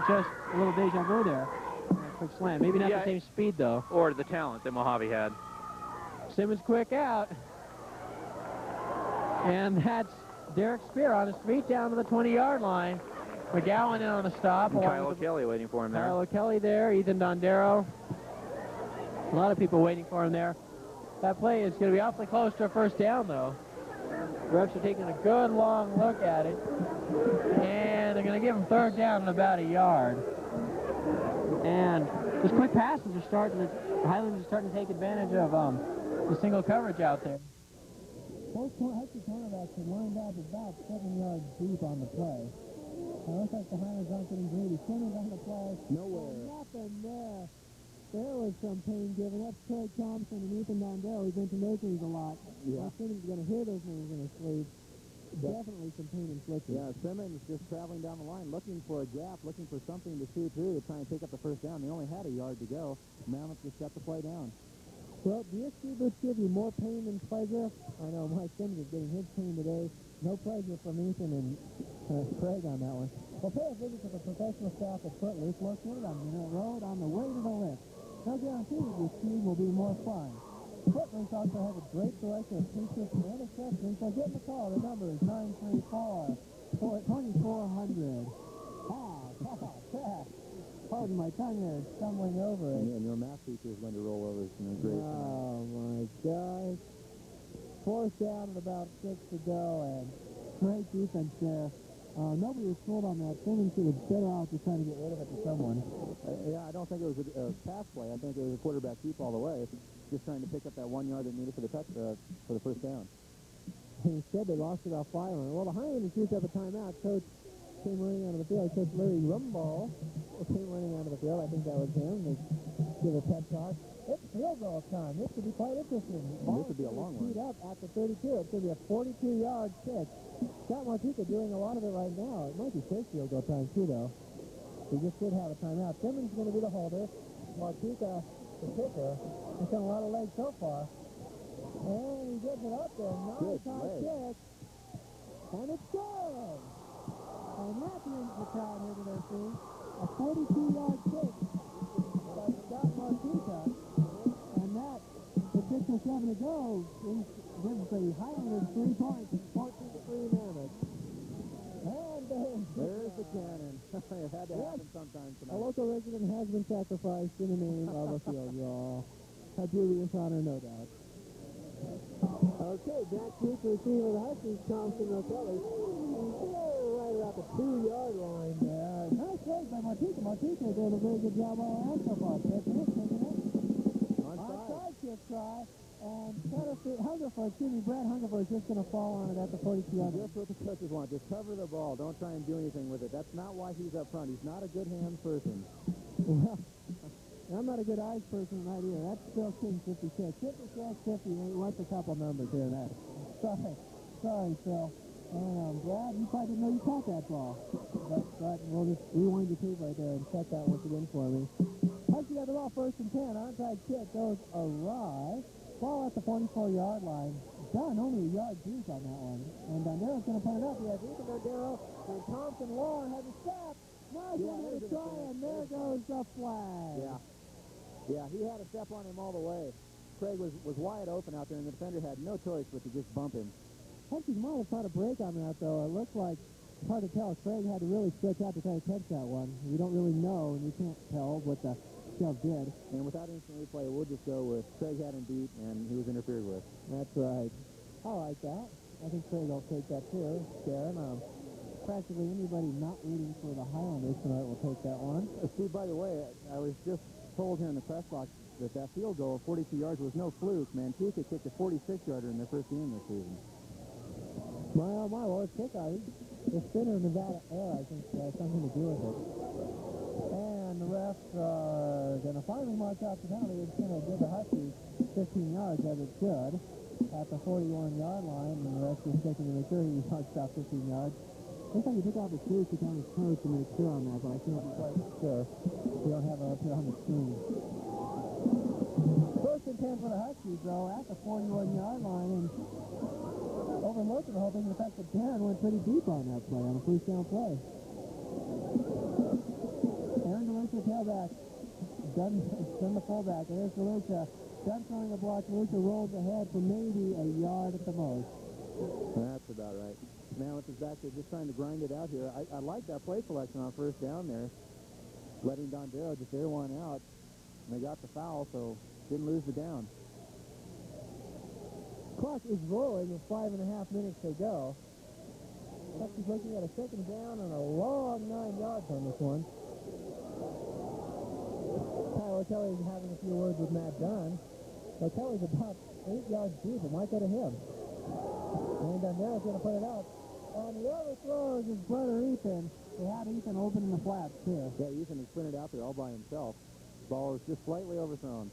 S1: just a little deja vu there. Quick slant. Maybe not the same speed, though.
S2: Or the talent that Mojave had.
S1: Simmons quick out. And that's Derek Spear on his feet down to the 20-yard line. McGowan in on the stop.
S2: And Kyle O'Kelly waiting for him there.
S1: Kyle O'Kelly there. Ethan Dondero. A lot of people waiting for him there. That play is going to be awfully close to a 1st down, though. Refs are taking a good long look at it. And they're going to give him 3rd down in about a yard. And those quick passes are starting to, the Highlanders are starting to take advantage of the single coverage out there. Both Husky cornerbacks are lined up about 7 yards deep on the play. It looks like the Highlanders aren't getting greedy. Simmons on the play.
S3: Nowhere.
S1: Nothing there. There was some pain given. That's Craig Thompson and Ethan Dondero. We've mentioned those names a lot.
S3: Yeah.
S1: Simmons is going to hear those names in his sleep. Definitely some pain inflicted.
S3: Yeah, Simmons just traveling down the line, looking for a gap, looking for something to shoot through to try and pick up the 1st down. They only had a yard to go. Mammoth just shut the play down.
S1: Well, do your ski boots give you more pain than pleasure? I know Mike Simmons is getting his pain today. No pleasure from Ethan and Craig on that one. Well, pay a visit to the professional staff at Footloose, located on Minute Road on the way to the lift. No guarantee that your skiing will be more fun. Footloose also has a great selection of t-shirts and accessories, so give them a call. The number is 934-2400. Pardon my tongue there, it's stumbling over it.
S3: And your math teacher is going to roll over. Great.
S1: Oh, my gosh. 4th down and about 6 to go, and great defense there. Nobody was fooled on that. Simmons was better off just trying to get rid of it to someone.
S3: Yeah, I don't think it was a pass play. I think it was a quarterback keep all the way, just trying to pick up that 1 yard they needed for the for the 1st down.
S1: Instead, they lost it off firing. Well, the Highlanders used up a timeout. Coach came running out of the field. Coach Larry Rumball came running out of the field. I think that was him. They give a pep talk. It's field goal time. This could be quite interesting.
S3: This would be a long one.
S1: Up at the 32. It's going to be a 42-yard kick. Scott Martika doing a lot of it right now. It might be first field goal time, too, though. We just did have a timeout. Simmons is going to be the holder. Martika, the kicker. He's done a lot of legs so far. And he gets it up there. Nice high kick. And it's good. And that brings the crowd here to their feet. A 42-yard kick by Scott Martika. And that, with 6 or 7 to go, gives the Highlanders 3 points. 14-3 Mammoth. And
S3: there's the cannon. It had to happen sometime tonight.
S1: A local resident has been sacrificed in the name of a field goal. A dubious honor, no doubt. Okay, back to the receiver of the Huskies, Thompson O'Kelly. Right about the 2-yard line there. Nice play by Martika. Martika did a very good job all around so far. Taking it. Onside kick try. And Brad Hungerford is just going to fall on it at the 42-yard line.
S3: Just what the coaches want. Just cover the ball. Don't try and do anything with it. That's not why he's up front. He's not a good hands person.
S1: Well, I'm not a good eyes person tonight either. That's still King 56. 56, 50. What's a couple numbers here and that? Sorry, Phil. And Brad, you probably didn't know you caught that ball. But we'll just rewind the tape right there and check that once again for me. Husky got the ball 1st and 10. Onside kick goes awry. Ball at the 44-yard line. Done only a yard deep on that one. And Dondero's going to put it up. He has Ethan Dondero and Thompson Warren has a step. Nice one to try, and there goes the flag.
S3: Yeah, he had a step on him all the way. Craig was wide open out there, and the defender had no choice but to just bump him.
S1: Huskies might have tried a break on that, though. It looks like, it's hard to tell. Craig had to really stretch out to try to catch that one. We don't really know, and we can't tell what the shove did.
S3: And without instant replay, we'll just go with Craig had him beat, and he was interfered with.
S1: That's right. I like that. I think Craig will take that, too. Darren, practically anybody not rooting for the Highlanders tonight will take that one.
S3: Steve, by the way, I was just told here in the press box that field goal of 42 yards was no fluke. Manteca kicked a 46-yarder in their first game this season.
S1: My, well, it's kickoff. The spinner Nevada Air, I think, has something to do with it.
S3: the refs are going to finally mark out the penalty. It's going to give the Huskies 15 yards, as it should, at the 41-yard line, and the refs just checking to make sure he marks out 15 yards. Looks like he took off his shoes to count his toes to make sure on that, but I can't be quite sure. We don't have it up here on the screen. First and 10 for the Huskies, though, at the 41-yard line, and overlooking the whole thing, the fact that Darren went pretty deep on that play, on a first down play. Aaron DeLucia, tailback. Dunn the fullback. And there's DeLucia. Dunn throwing a block. DeLucia rolls ahead for maybe a yard at the most.
S4: That's about right. Mammoth is back there just trying to grind it out here. I like that play selection on first down there. Letting Dondero just air one out. And they got the foul, so didn't lose the down.
S3: Clock is rolling with 5.5 minutes to go. Huskies looking at a second down and a long 9 yards on this one. Tyler Kelly's having a few words with Matt Dunn. So Kelly's about 8 yards deep. It might go to him. And Dundero's going to put it out. And the overthrow is his brother Ethan. They had Ethan open in the flats, too.
S4: Yeah, Ethan has sprinted out there all by himself. Ball is just slightly overthrown.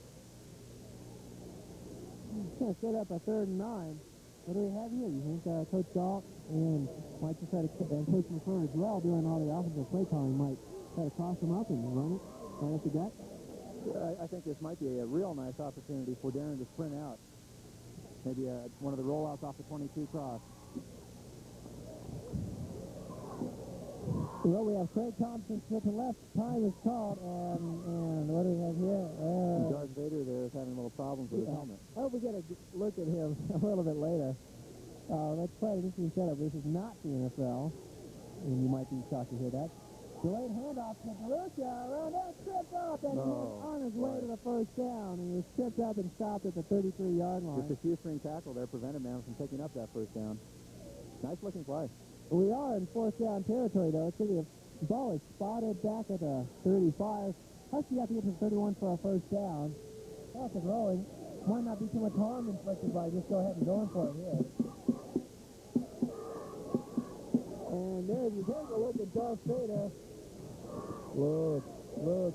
S3: He's going to set up a 3rd and 9. What do we have here? You think Coach Dahl and might just try to, and Coach McClure as well, doing all the offensive play calling, might try to cross him up and run it right at the gut?
S4: I think this might be a real nice opportunity for Darren to sprint out. Maybe one of the rollouts off the 22 cross.
S3: Well, we have Craig Thompson to the left. Time is called, and what do we have here?
S4: Darth Vader there is having a little problems with his helmet.
S3: Oh, we get a look at him a little bit later. Let's play an interesting setup. This is not the NFL, and you might be shocked to hear that. Delayed handoff to DeLucia around there, tripped up, and he was on his way to the first down. He was tripped up and stopped at the 33-yard line.
S4: Just a shoestring tackle there prevented Mammoth from picking up that first down. Nice-looking play.
S3: We are in 4th down territory, though. It's going to be the ball is spotted back at the 35. Husky have to get to the 31 for a first down. Clock is rolling. Might not be too much harm inflicted by just go ahead and going for it here. And there you take a look at Darth Vader. Look,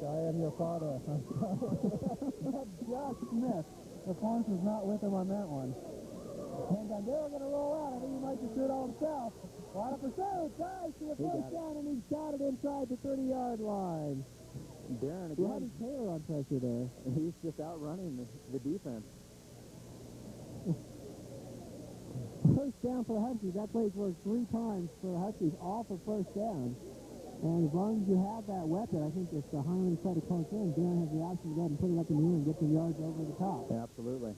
S3: I am your father. That's Josh Smith. The force was not with him on that one. And Dondero going to roll out. I think he might just do it all himself. Line of pursuit. Guys to the first down, and he's got it inside the 30-yard line.
S4: Darren again.
S3: Roddy Taylor on pressure there.
S4: He's just outrunning the defense.
S3: First down for the Huskies. That play's worked 3 times for the Huskies, all for first down. And as long as you have that weapon, I think if the Highlanders try to close in, Darren has the option to go ahead and put it up in the air and get some yards over the top.
S4: Yeah, absolutely.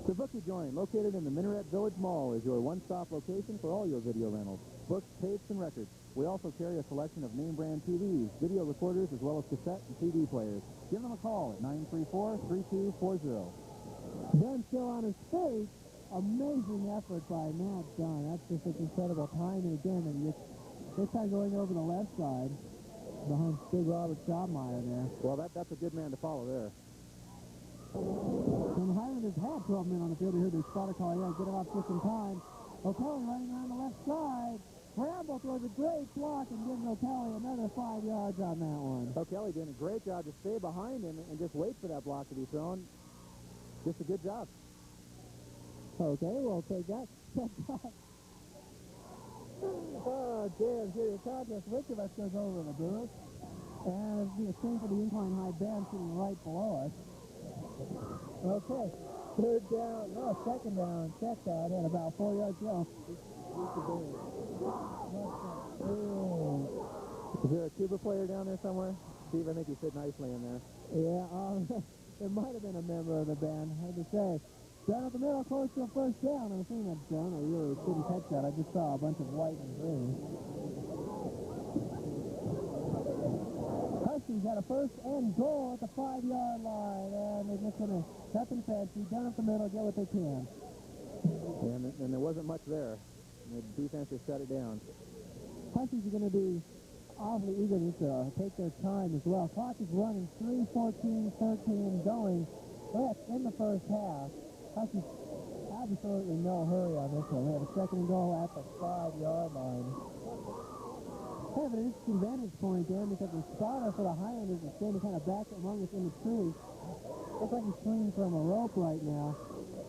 S4: The Bookie Joint, located in the Minaret Village Mall, is your one-stop location for all your video rentals, books, tapes, and records. We also carry a selection of name-brand TVs, video recorders, as well as cassette and CD players. Give them a call at 934-3240.
S3: Dunn still on his feet. Amazing effort by Matt Dunn. That's just an incredible time. And again, this time going over the left side behind Big Robert Schobmeyer there.
S4: Well, that's a good man to follow there.
S3: And the Highlanders had 12 men on the field. We heard the spotter call. Yeah, get it off just in time. O'Kelly running around the left side. Bramble throws a great block and gives O'Kelly another 5 yards on that one.
S4: O'Kelly doing a great job to stay behind him and just wait for that block to be thrown. Just a good job.
S3: Okay, we'll take that. Oh, damn, serious contest. Which of us goes over the booth? And it'll be a screen for the incline high band sitting right below us. Okay, 3rd down, no, 2nd down, check that, and about 4 yards to go.
S4: Is there a tuba player down there somewhere? Steve, I think he fit nicely in there.
S3: Yeah, it might have been a member of the band, hard to say. Down at the middle, close to a first down. I'm assuming that's done. I really couldn't catch that. I just saw a bunch of white and green. Huskies got a 1st and goal at the 5-yard line, and they're just going to cut and fancy, down at the middle, get what they can.
S4: And there wasn't much there. The defense just shut it down.
S3: Huskies are going to be awfully eager to take their time as well. Clock is running 3:14-13 going. That's in the first half. Huskies absolutely no hurry on this one. We have a 2nd and goal at the 5-yard line. kind of an interesting vantage point there because the spotter for the Highlanders is standing kind of back among us in the tree. Looks like he's swinging from a rope right now.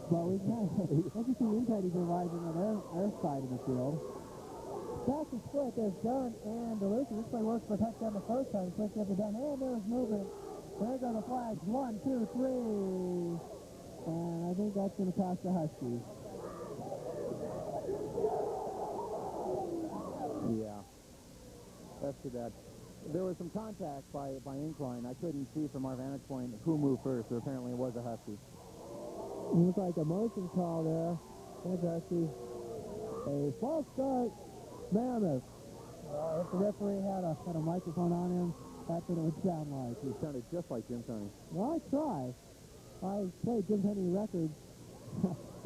S3: But we can interesting insight he provides on their side of the field. Back to split, there's Dunn and DeLucia. This play works for a touchdown the first time. Switch up to Dunn, and there was movement. There go the flags. 1, 2, 3. And I think that's going to cost the Huskies.
S4: Yeah. That's too bad. There was some contact by Incline. I couldn't see from our vantage point who moved first, but apparently it was a Husky.
S3: It looks like a motion call there. There's Husky. A false start. Mammoth. If the referee had a microphone on him, that's what it would sound like.
S4: He sounded just like Jim Toney.
S3: Well, I try. I play Jim Toney records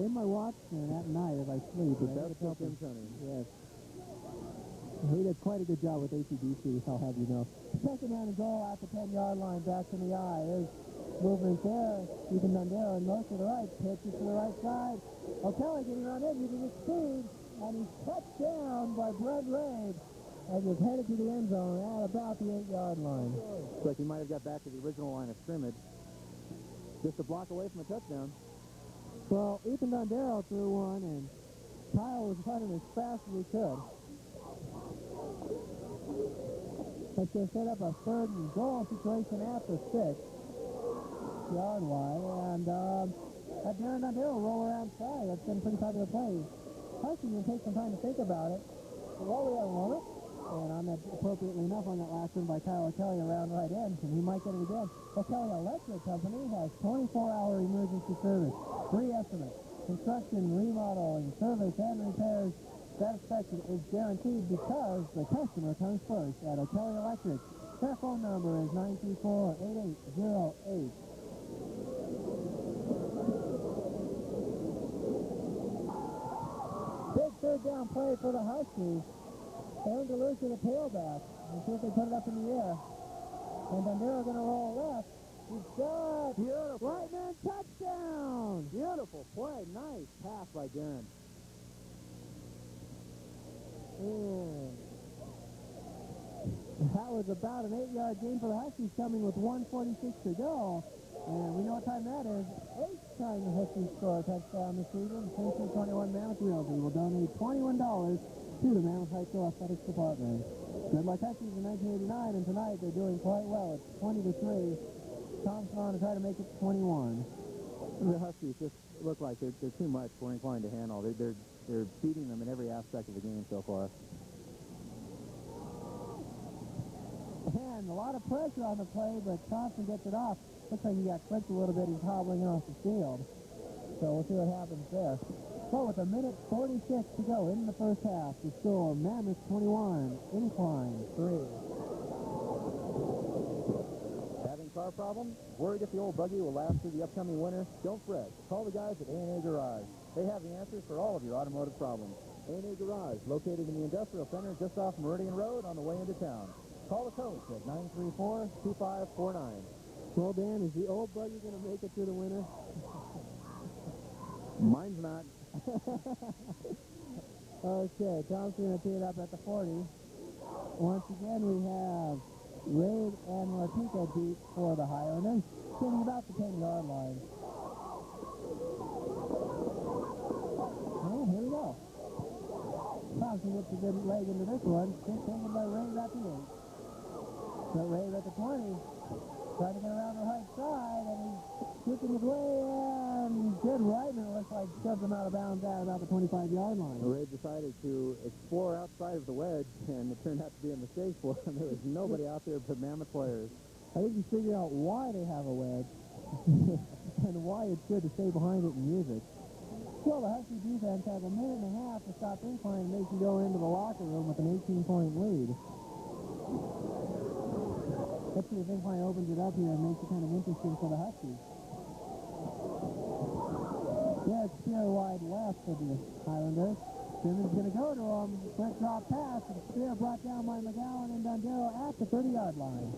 S3: in my Watchman at night as I sleep.
S4: The best of Jim Toney.
S3: Yes. He did quite a good job with ACDC, I'll have you know. Second down and goal at the 10-yard line, back to the eye. There's movement there. Ethan Dundero and most to the right. Pitches to the right side. O'Kelly getting around in, using his speed. And he's touched down by Brett Rabe as he's headed to the end zone at about the 8-yard line.
S4: Looks like he might have got back to the original line of scrimmage. Just a block away from a touchdown.
S3: Well, Ethan Dundero threw one, and Kyle was running as fast as he could. That's going to set up a third and goal situation at the 6-yard line. And that Darren Dundero roll around side. That's been a pretty popular play. Huskies will take some time to think about it. So while we have a moment, and on that appropriately enough on that last one by Kyle O'Kelly around right end, and he might get it again. O'Kelly Electric Company has 24-hour emergency service. Free estimate. Construction, remodeling, service, and repairs. Satisfaction is guaranteed because the customer comes first at O'Kelly Electric. Their phone number is 924-8808. Big third down play for the Huskies. Aaron DeLucia, the tailback. We'll see if they put it up in the air. And Dundero going to roll left. He's got
S4: Beautiful.
S3: right man touchdown.
S4: Beautiful play. Nice pass by Darren.
S3: And that was about an 8-yard gain for the Huskies, coming with 1:46 to go. And we know what time that is. 8th time the Huskies score a touchdown this season. Century 21 Mammoth Realty will donate $21 to the Mammoth High School Athletics Department. Good luck Huskies in 1989, and tonight they're doing quite well. It's 20-3. Thompson on to try to make it 21.
S4: The Huskies just look like they're too much for Incline to handle. They're beating them in every aspect of the game so far.
S3: And a lot of pressure on the play, but Thompson gets it off. Looks like he got clipped a little bit. He's hobbling off the field. So we'll see what happens there. So with 1:46 to go in the first half, the score, Mammoth 21, Incline 3.
S4: Having car problems? Worried if the old buggy will last through the upcoming winter? Don't fret. Call the guys at A&A Garage. They have the answers for all of your automotive problems. A&A Garage, located in the Industrial Center just off Meridian Road on the way into town. Call the coach at 934-2549.
S3: Well, Dan, is the old buggy going to make it through the winter?
S4: Mine's not.
S3: Okay, Thompson going to tee it up at the 40. Once again, we have Rabe and Latika deep for the Highlanders, sitting about the 10-yard line. And here we go. Thompson gets a good leg into this one. It's taken by Rabe at the 8. But Rabe at the 20. Trying to get around the right side, and he's shooting his way, and good right, and it looks like shoves him out of bounds at about the 25-yard line.
S4: Ray decided to explore outside of the wedge, and it turned out to be a mistake for him. There was nobody out there but Mammoth players.
S3: I think you figure out why they have a wedge, and why it's good to stay behind it and use it. Well, the Husky defense has 1.5 minutes to stop Incline and they can go into the locker room with an 18-point lead. Let's see if Incline opens it up here and makes it kind of interesting for the Huskies. Yeah, it's Spear wide left for the Highlanders. Simmons going to go to him. Quick drop pass. And Spear brought down by McGowan and Dundero at the 30-yard line.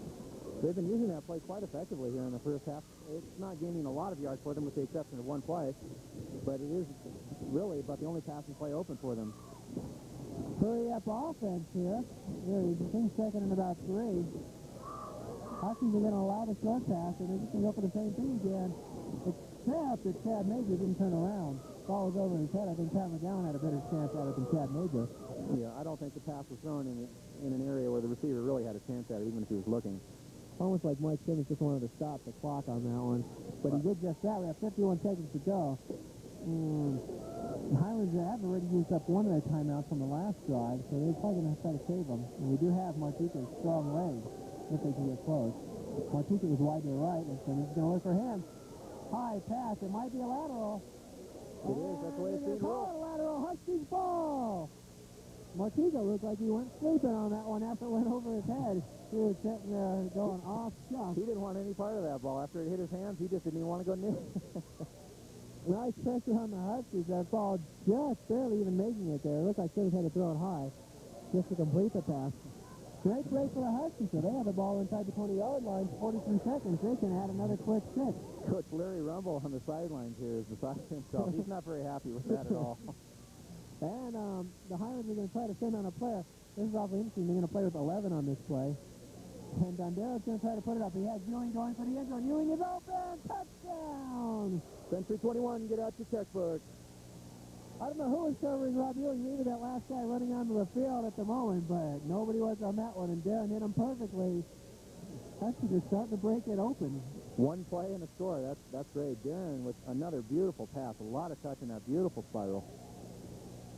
S4: They've been using that play quite effectively here in the first half. It's not gaining a lot of yards for them with the exception of one play, but it is really about the only passing play open for them.
S3: hurry-up offense here. I think second and about 3. Huskies are going to allow the short pass, and they're just going to go for the same thing again. Except that Chad Major didn't turn around. Ball was over his head. I think Pat McGowan had a better chance at it than Chad Major.
S4: Yeah, I don't think the pass was thrown in an area where the receiver really had a chance at it, even if he was looking.
S3: Almost like Mike Simmons just wanted to stop the clock on that one. But he did just that. We have 51 seconds to go. And the Highlanders have already used up one of their timeouts from the last drive, so they're probably going to try to save them. And we do have Martika's strong leg if they can get close. Martika was wide to the right, and Simmons is going to look for him. High pass. It might be a lateral.
S4: It is. That's the way it's being rolled.
S3: A lateral. Huskies ball. Martika looked like he went sleeping on that one after it went over his head. He was sitting there going off jump.
S4: He didn't want any part of that ball. After it hit his hands, he just didn't even want to go near.
S3: Nice pressure on the Huskies. That ball just barely even making it there. It looked like Simmons had to throw it high just to complete the pass. Great break for the Huskies. So they have the ball inside the 20-yard line. 43 seconds. They can add another quick 6.
S4: Coach Larry Rumble on the sidelines here is beside himself. He's not very happy with that at all.
S3: And the Highlanders are going to try to send on a player. This is awfully interesting. They're going to play with 11 on this play. And Dondero's going to try to put it up. He has Ewing going for the end zone. Ewing is open. Touchdown.
S4: Century 21, get out your checkbook.
S3: I don't know who was covering Rob Ewing. Maybe that last guy running onto the field at the moment, but nobody was on that one. And Darren hit him perfectly. Huskies are starting to break it open.
S4: One play and a score. That's great. Darren with another beautiful pass. A lot of touch in that beautiful spiral.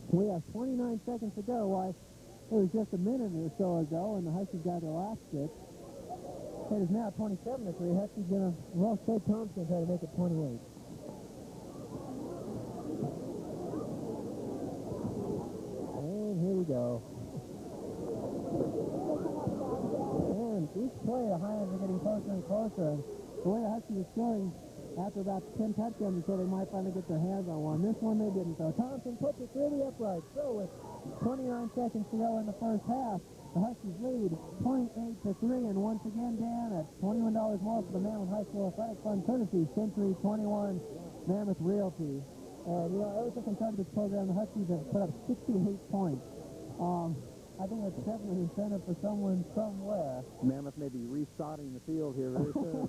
S3: We have 29 seconds to go. Why, it was just a minute or so ago, and the Huskies got their last 6. It is now 27-3. Huskies going to, well, State Thompson try to make it 28. And here we go. And each play, the Highlanders are getting closer and closer. And the way the Huskies are scoring, after about 10 touchdowns, so they might finally get their hands on one. This one they didn't, though. Thompson puts it through the upright. So with 29 seconds to go in the first half, the Huskies lead 28-3. And once again, Dan, at $21 more for the Mammoth High School Athletic Fund, courtesy Century 21 Mammoth Realty. And, you know, ever since I started this program, the Huskies have put up 68 points. I think that's definitely an incentive for someone somewhere.
S4: Mammoth may be resodding the field here very soon.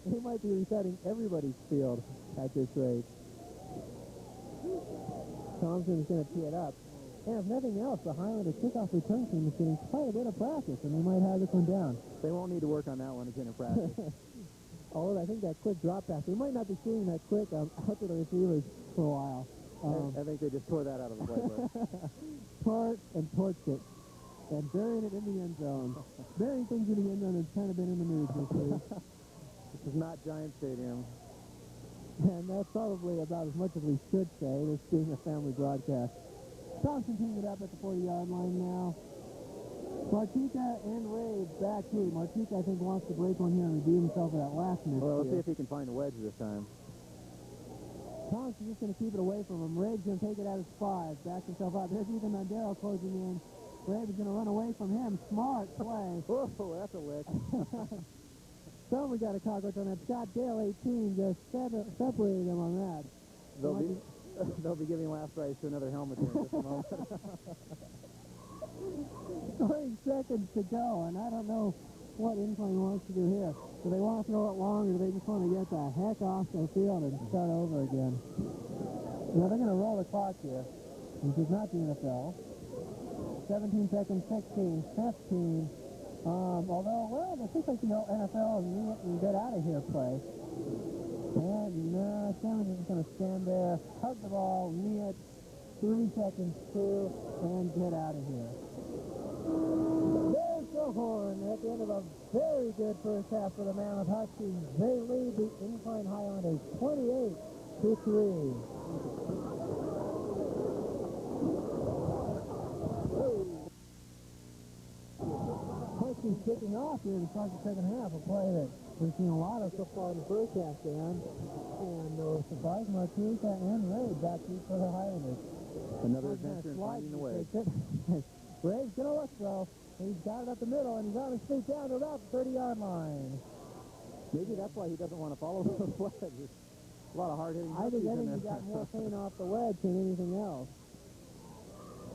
S3: They might be resetting everybody's field at this rate. Thompson's going to tee it up. And if nothing else, the Highlanders kickoff return team is getting quite a bit of practice, and they might have this one down.
S4: They won't need to work on that one again in practice.
S3: Although I think that quick drop pass, we might not be seeing that quick out to the receivers for a while.
S4: I think they just tore that out of the playbook.
S3: Tore and torched it. And burying it in the end zone. Burying things in the end zone has kind of been in the news this week.
S4: This is not Giant Stadium.
S3: And that's probably about as much as we should say, this being a family broadcast. Thompson teeing it up at the 40-yard line now. Martika and Rave back here. Martika, I think, wants to break one here and redeem himself for that last miss.
S4: Well, let's see if he can find a wedge this time.
S3: Thompson's just going to keep it away from him. Rave's going to take it out of 5. Backs himself out. There's Ethan Mandero closing in. Rave is going to run away from him. Smart play.
S4: Oh, that's a lick.
S3: So we got a cockroach on that. Scott Dale, 18, just separated him on that.
S4: They'll be giving last prize to another helmet here in just a moment.
S3: 30 seconds to go, and I don't know what Incline wants to do here. Do they want to throw it long, or do they just want to get the heck off the field and start over again? Now, they're going to roll the clock here. This is not the NFL. 17 seconds, 16, 15. Although, well, this looks like the NFL and get out of here play. And Simmons is going to stand there, hug the ball, knee it, 3 seconds, 2, and get out of here. There's the horn at the end of a very good first half for the Mammoth Huskies. They lead the Incline Highlanders 28-3. Huskies kicking off here to start the second half, a play that we've seen a lot of so far in the first half, Dan. And no surprise, Martika and Ray back deep for the Highlanders.
S4: Another adventure in finding the wedge.
S3: Ray's going to look, though. He's got it up the middle, and he's on his feet down to about the 30-yard line.
S4: Maybe that's why he doesn't want to follow the wedge. There's a lot of hard-hitting.
S3: I think he got more pain off the wedge than anything else.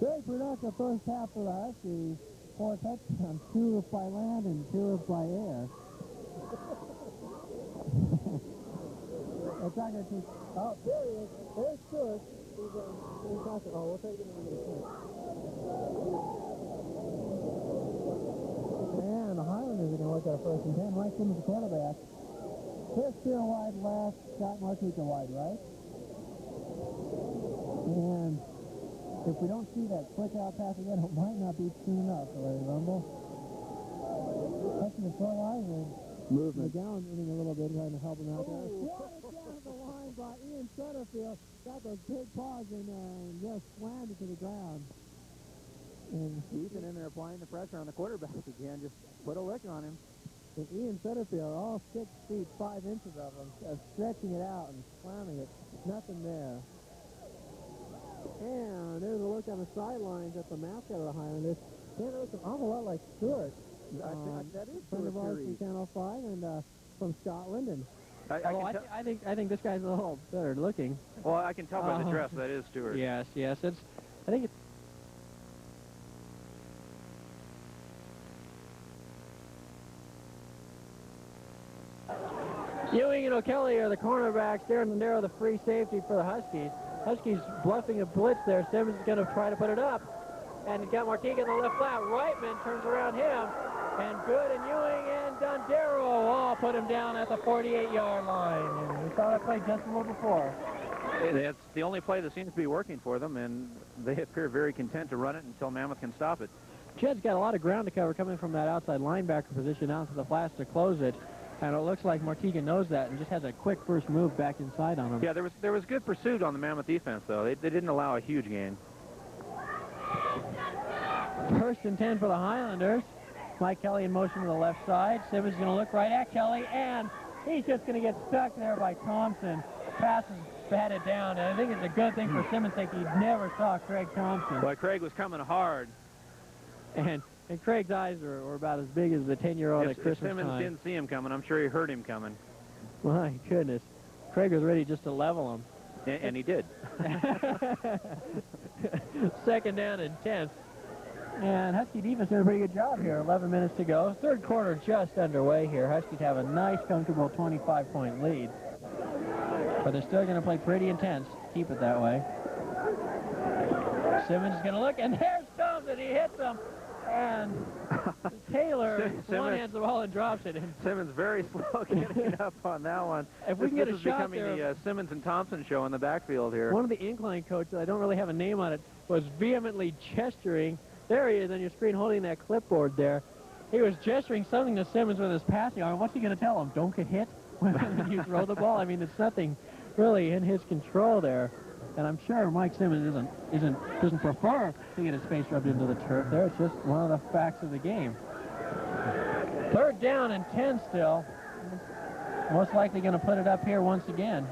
S3: Very productive first half for the Huskies. 4 touchdowns, 2 by land and 2 by air. It's not going to take... Oh, there he is. There's Stewart. He's talking. Oh, we'll take it when we get a chance. And the Highlanders are going to work out a 1st and 10. Mike Simmons, the quarterback. Chris Steer wide left, Scott Martika wide right. And if we don't see that quick out pass again, it might not be soon enough for Larry Rumble. Touching the short line and
S4: Movement.
S3: McGowan moving a little bit, trying to help him out there. Swatted down the line by Ian Sutterfield. Got those big paws in there and just slammed it to the ground. And
S4: Ethan in there applying the pressure on the quarterback again. Just put a lick on him.
S3: and Ian Sutterfield, all 6 feet 5 inches of him, stretching it out and slamming it. Nothing there. And there's a look on the sidelines at the mascot of the Highlanders. Man, it looks an awful lot like Stewart.
S4: I think that is
S3: friend of
S4: Stewart
S3: ours
S4: Fury.
S3: from Channel 5 and from Scotland. And
S1: I think this guy's a little better looking.
S2: Well, I can tell by the dress that is Stewart.
S1: Yes, yes. I think it's. Ewing and O'Kelly are the cornerbacks there in the narrow, the free safety for the Huskies. Huskies bluffing a blitz there. Simmons is going to try to put it up. And he's got Martika in the left flat. Reitman turns around him. And Good and Ewing and Dondero all put him down at the 48-yard line. And we saw that play just a little before.
S2: It's the only play that seems to be working for them, and they appear very content to run it until Mammoth can stop it.
S1: Jed's got a lot of ground to cover coming from that outside linebacker position out to the flats to close it. And it looks like Martika knows that and just has a quick first move back inside on him.
S2: Yeah, there was good pursuit on the Mammoth defense, though. They didn't allow a huge gain.
S1: 1st and 10 for the Highlanders. Mike Kelly in motion to the left side. Simmons going to look right at Kelly, and he's just going to get stuck there by Thompson. Passes batted down, and I think it's a good thing for Simmons' sake he never saw Craig Thompson.
S2: Well, Craig was coming hard.
S1: And Craig's eyes were about as big as the 10-year-old at
S2: If
S1: Christmas
S2: Simmons
S1: time.
S2: didn't see him coming, I'm sure he heard him coming.
S1: My goodness. Craig was ready just to level him.
S2: And he did.
S1: 2nd down and 10. And Husky defense doing a pretty good job here. 11 minutes to go. 3rd quarter just underway here. Huskies have a nice, comfortable 25-point lead. But they're still going to play pretty intense. Keep it that way. Simmons is going to look, and there's Thompson. He hits him. And Taylor one-hands the ball and drops it. And
S2: Simmons very slow getting up on that one.
S1: If we can get a
S2: this is
S1: shot
S2: becoming
S1: there,
S2: the Simmons and Thompson show in the backfield here.
S1: one of the incline coaches, I don't really have a name on it, was vehemently gesturing. There he is on your screen holding that clipboard there. He was gesturing something to Simmons with his passing arm. What's he going to tell him? Don't get hit when you throw the ball? I mean, it's nothing really in his control there. And I'm sure Mike Simmons doesn't prefer to get his face rubbed into the turf there. It's just one of the facts of the game. 3rd down and 10 still. Most likely going to put it up here once again.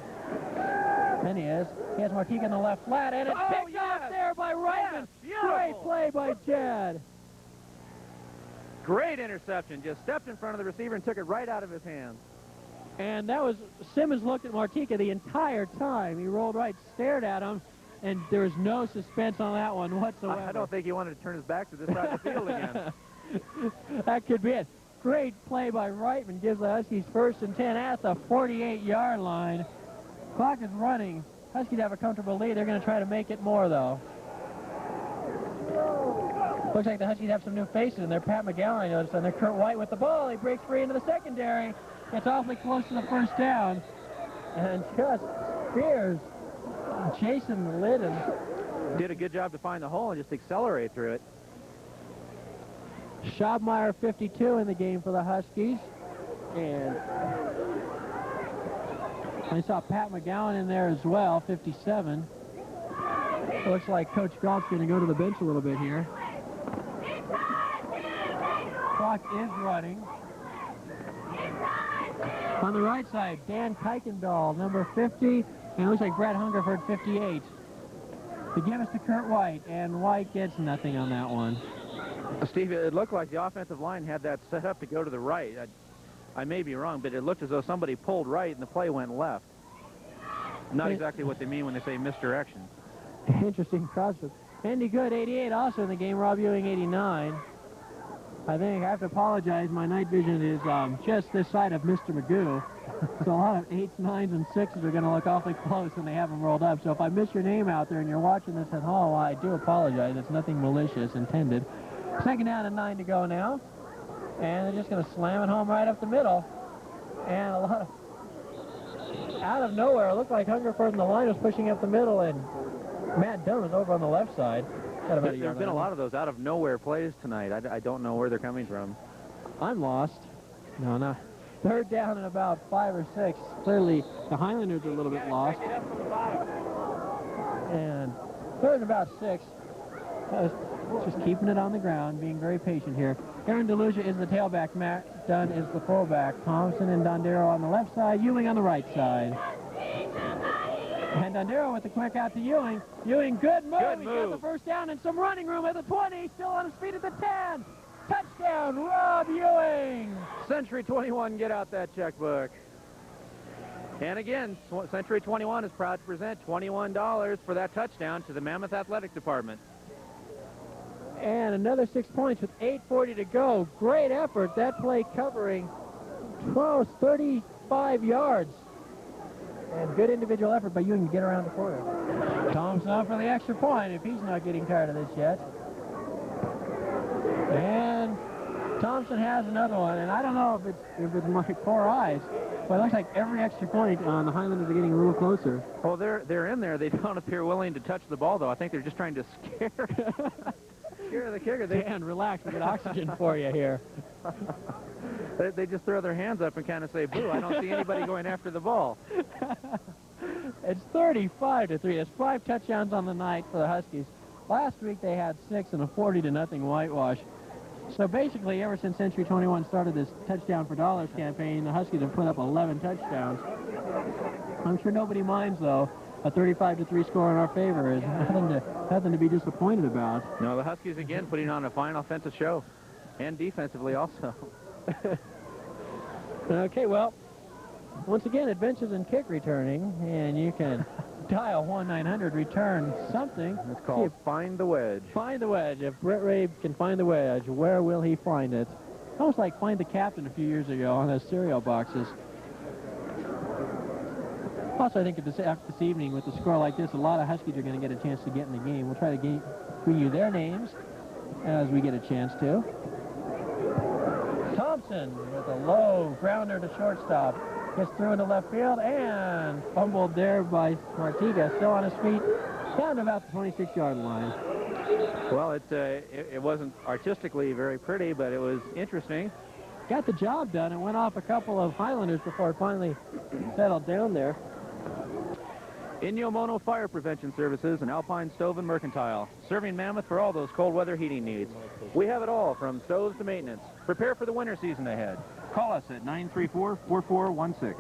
S1: And he is. He has Martika in the left flat, and it's picked off there by Reitman.
S2: Yes,
S1: Great play by Jed.
S2: Great interception. Just stepped in front of the receiver and took it right out of his hands.
S1: And that was, Simmons looked at Martika the entire time. He rolled right, stared at him, and there was no suspense on that one whatsoever.
S2: I don't think he wanted to turn his back to this side of the field again.
S1: That could be it. Great play by Reitman. Gives the Huskies 1st and 10 at the 48-yard line. Clock is running. Huskies have a comfortable lead. They're going to try to make it more, though. Looks like the Huskies have some new faces in there. Pat McGowan, I noticed, and they're Kurt White with the ball. He breaks free into the secondary. Gets awfully close to the 1st down. And just Spears chasing the lid. And
S2: Did a good job to find the hole and just accelerate through it.
S1: Schobmeyer 52 in the game for the Huskies. And I saw Pat McGowan in there as well, 57. It looks like Coach Galt's going to go to the bench a little bit here. Clock is running. On the right side, Dan Kuykendall, number 50, and it looks like Brett Hungerford, 58. To give us to Kurt White, and White gets nothing on that one.
S2: Steve, it looked like the offensive line had that set up to go to the right. I may be wrong, but it looked as though somebody pulled right and the play went left. Not exactly what they mean when they say misdirection.
S1: Interesting cross. Andy Good, 88, also in the game. Rob Ewing, 89. I think I have to apologize. My night vision is just this side of Mr. Magoo. So a lot of 8s, 9s, and 6s are going to look awfully close when they have them rolled up. So if I miss your name out there and you're watching this at home, I do apologize. It's nothing malicious intended. Second down and 9 to go now. And they're just going to slam it home right up the middle. And a lot of... out of nowhere, it looked like Hungerford and the line was pushing up the middle, and Matt Dunn was over on the left side.
S2: There's been a lot of those out of nowhere plays tonight. I don't know where they're coming from.
S1: I'm lost. No, not. Third down and about 5 or 6. Clearly, the Highlanders are a little bit lost. And third and about 6. Just keeping it on the ground, being very patient here. Aaron DeLucia is the tailback. Matt Dunn is the fullback. Thompson and Dondero on the left side. Ewing on the right side. And Dondero with the quick out to Ewing. Ewing, good move. He got the first down and some running room at the 20. Still on his feet at the 10. Touchdown, Rob Ewing.
S2: Century 21, get out that checkbook. And again, Century 21 is proud to present $21 for that touchdown to the Mammoth Athletic Department.
S1: And another 6 points with 8:40 to go. Great effort. That play covering 35 yards. And good individual effort by Ewing to get around the corner. Thompson up for the extra point if he's not getting tired of this yet. And Thompson has another one. And I don't know if it's my poor eyes, but it looks like every extra point the Highlanders are getting a little closer.
S2: Oh, they're in there. They don't appear willing to touch the ball, though. I think they're just trying to scare the kicker.
S1: Dan, relax. We get oxygen for you here.
S2: They just throw their hands up and kind of say, boo, I don't see anybody going after the ball.
S1: It's 35-3. There's 5 touchdowns on the night for the Huskies. Last week they had 6 and a 40-0 whitewash. So basically, ever since Century 21 started this Touchdown for Dollars campaign, the Huskies have put up 11 touchdowns. I'm sure nobody minds, though. A 35-3 score in our favor is nothing to be disappointed about.
S2: No, the Huskies, again, putting on a fine offensive show. And defensively, also.
S1: Okay, well, once again, Adventures in Kick returning, and you can dial 1-900-RETURN something.
S2: It's called Find the Wedge.
S1: Find the wedge. If Brett Ray can find the wedge, where will he find it? Almost like Find the Captain a few years ago on those cereal boxes. Also, I think this evening, with a score like this, a lot of Huskies are going to get a chance to get in the game. We'll try to bring you their names as we get a chance to. Thompson with a low grounder to shortstop. Gets through into left field and fumbled there by Martika. Still on his feet, down to about the 26-yard line.
S2: Well, it wasn't artistically very pretty, but it was interesting.
S1: Got the job done. It went off a couple of Highlanders before it finally settled down there.
S2: Inyo Fire Prevention Services and Alpine Stove and Mercantile, serving Mammoth for all those cold weather heating needs. We have it all, from stoves to maintenance. Prepare for the winter season ahead. Call us at 934-4416.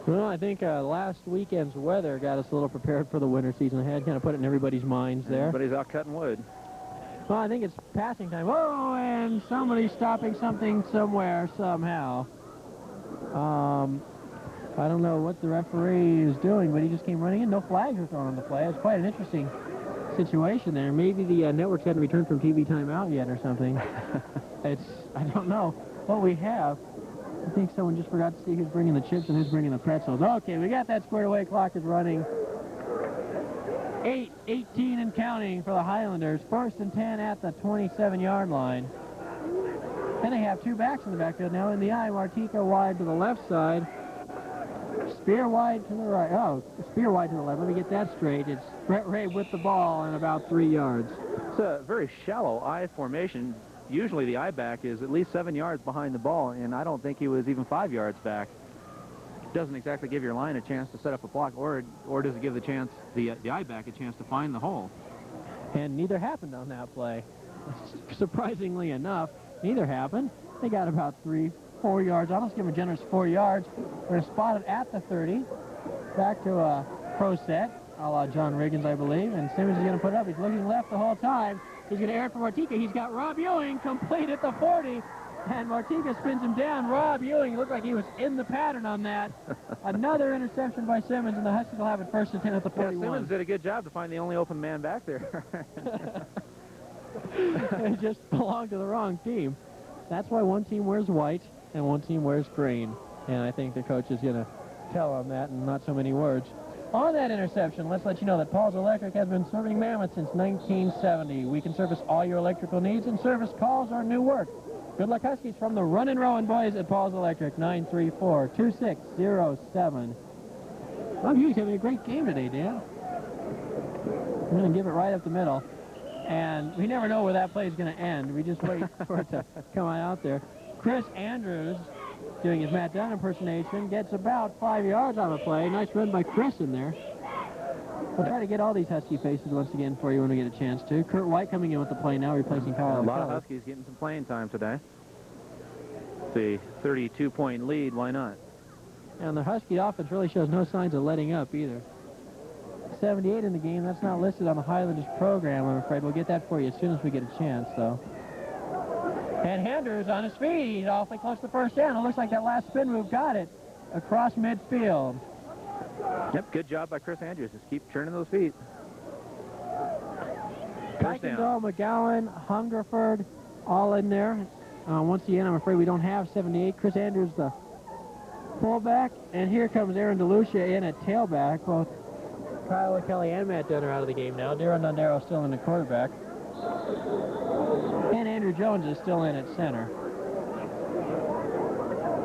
S1: Well, I think last weekend's weather got us a little prepared for the winter season ahead. Kind of put it in everybody's minds there.
S2: Everybody's out cutting wood.
S1: Well, I think it's passing time. Oh, and somebody's stopping something somewhere, somehow. I don't know what the referee is doing, but he just came running in. No flags were thrown on the play. It's quite an interesting situation there. Maybe the networks hadn't returned from TV timeout yet or something. I don't know what we have. I think someone just forgot to see who's bringing the chips and who's bringing the pretzels. Okay, we got that squared away. Clock is running. 8:18 and counting for the Highlanders. 1st and 10 at the 27-yard line. Then they have 2 backs in the backfield now. In the eye, Martika wide to the left side. Spear wide to the right. Oh, Spear wide to the left. Let me get that straight. It's Brett Ray with the ball and about 3 yards.
S2: It's a very shallow I formation. Usually the I back is at least 7 yards behind the ball, and I don't think he was even 5 yards back. It doesn't exactly give your line a chance to set up a block, or does it give the I back a chance to find the hole?
S1: And neither happened on that play. Surprisingly enough, neither happened. They got about 3-4 yards. I'll just give them a generous 4 yards. We're going to spot it at the 30. Back to a pro set, a la John Riggins, I believe. And Simmons is going to put it up. He's looking left the whole time. He's going to air it for Martika. He's got Rob Ewing complete at the 40. And Martinka spins him down. Rob Ewing looked like he was in the pattern on that. Another interception by Simmons, and the Huskies will have it 1st and 10 at the 41.
S2: Yeah, Simmons did a good job to find the only open man back there.
S1: It just belonged to the wrong team. That's why one team wears white and one team wears green. And I think the coach is going to tell them that in not so many words. On that interception, let's let you know that Paul's Electric has been serving Mammoth since 1970. We can service all your electrical needs, and service calls are new work. Good luck, Huskies, from the Runnin' Rowan boys at Paul's Electric, 934-2607. Rob Ewing's having a great game today, Dan. I'm going to give it right up the middle. And we never know where that play is going to end. We just wait for it to come out there. Chris Andrews, doing his Matt Dunn impersonation, gets about 5 yards on the play. Nice run by Chris in there. We'll try to get all these Husky faces once again for you when we get a chance to. Kurt White coming in with the play now, replacing Kyle.
S2: A lot of Huskies getting some playing time today. The 32-point lead, why not?
S1: And the Husky offense really shows no signs of letting up either. 78 in the game. That's not listed on the Highlanders program, I'm afraid. We'll get that for you as soon as we get a chance, though. And Andrews on his feet. He's awfully close to first down. It looks like that last spin move got it across midfield.
S2: Yep, good job by Chris Andrews. Just keep churning those feet.
S1: Kuykendall, McGowan, Hungerford, all in there. Once again, I'm afraid we don't have 78. Chris Andrews, the fullback. And here comes Aaron DeLucia in at tailback. Both Kyle Kelly and Matt Dunn are out of the game now. Darren Dondero still in the quarterback. And Andrew Jones is still in at center.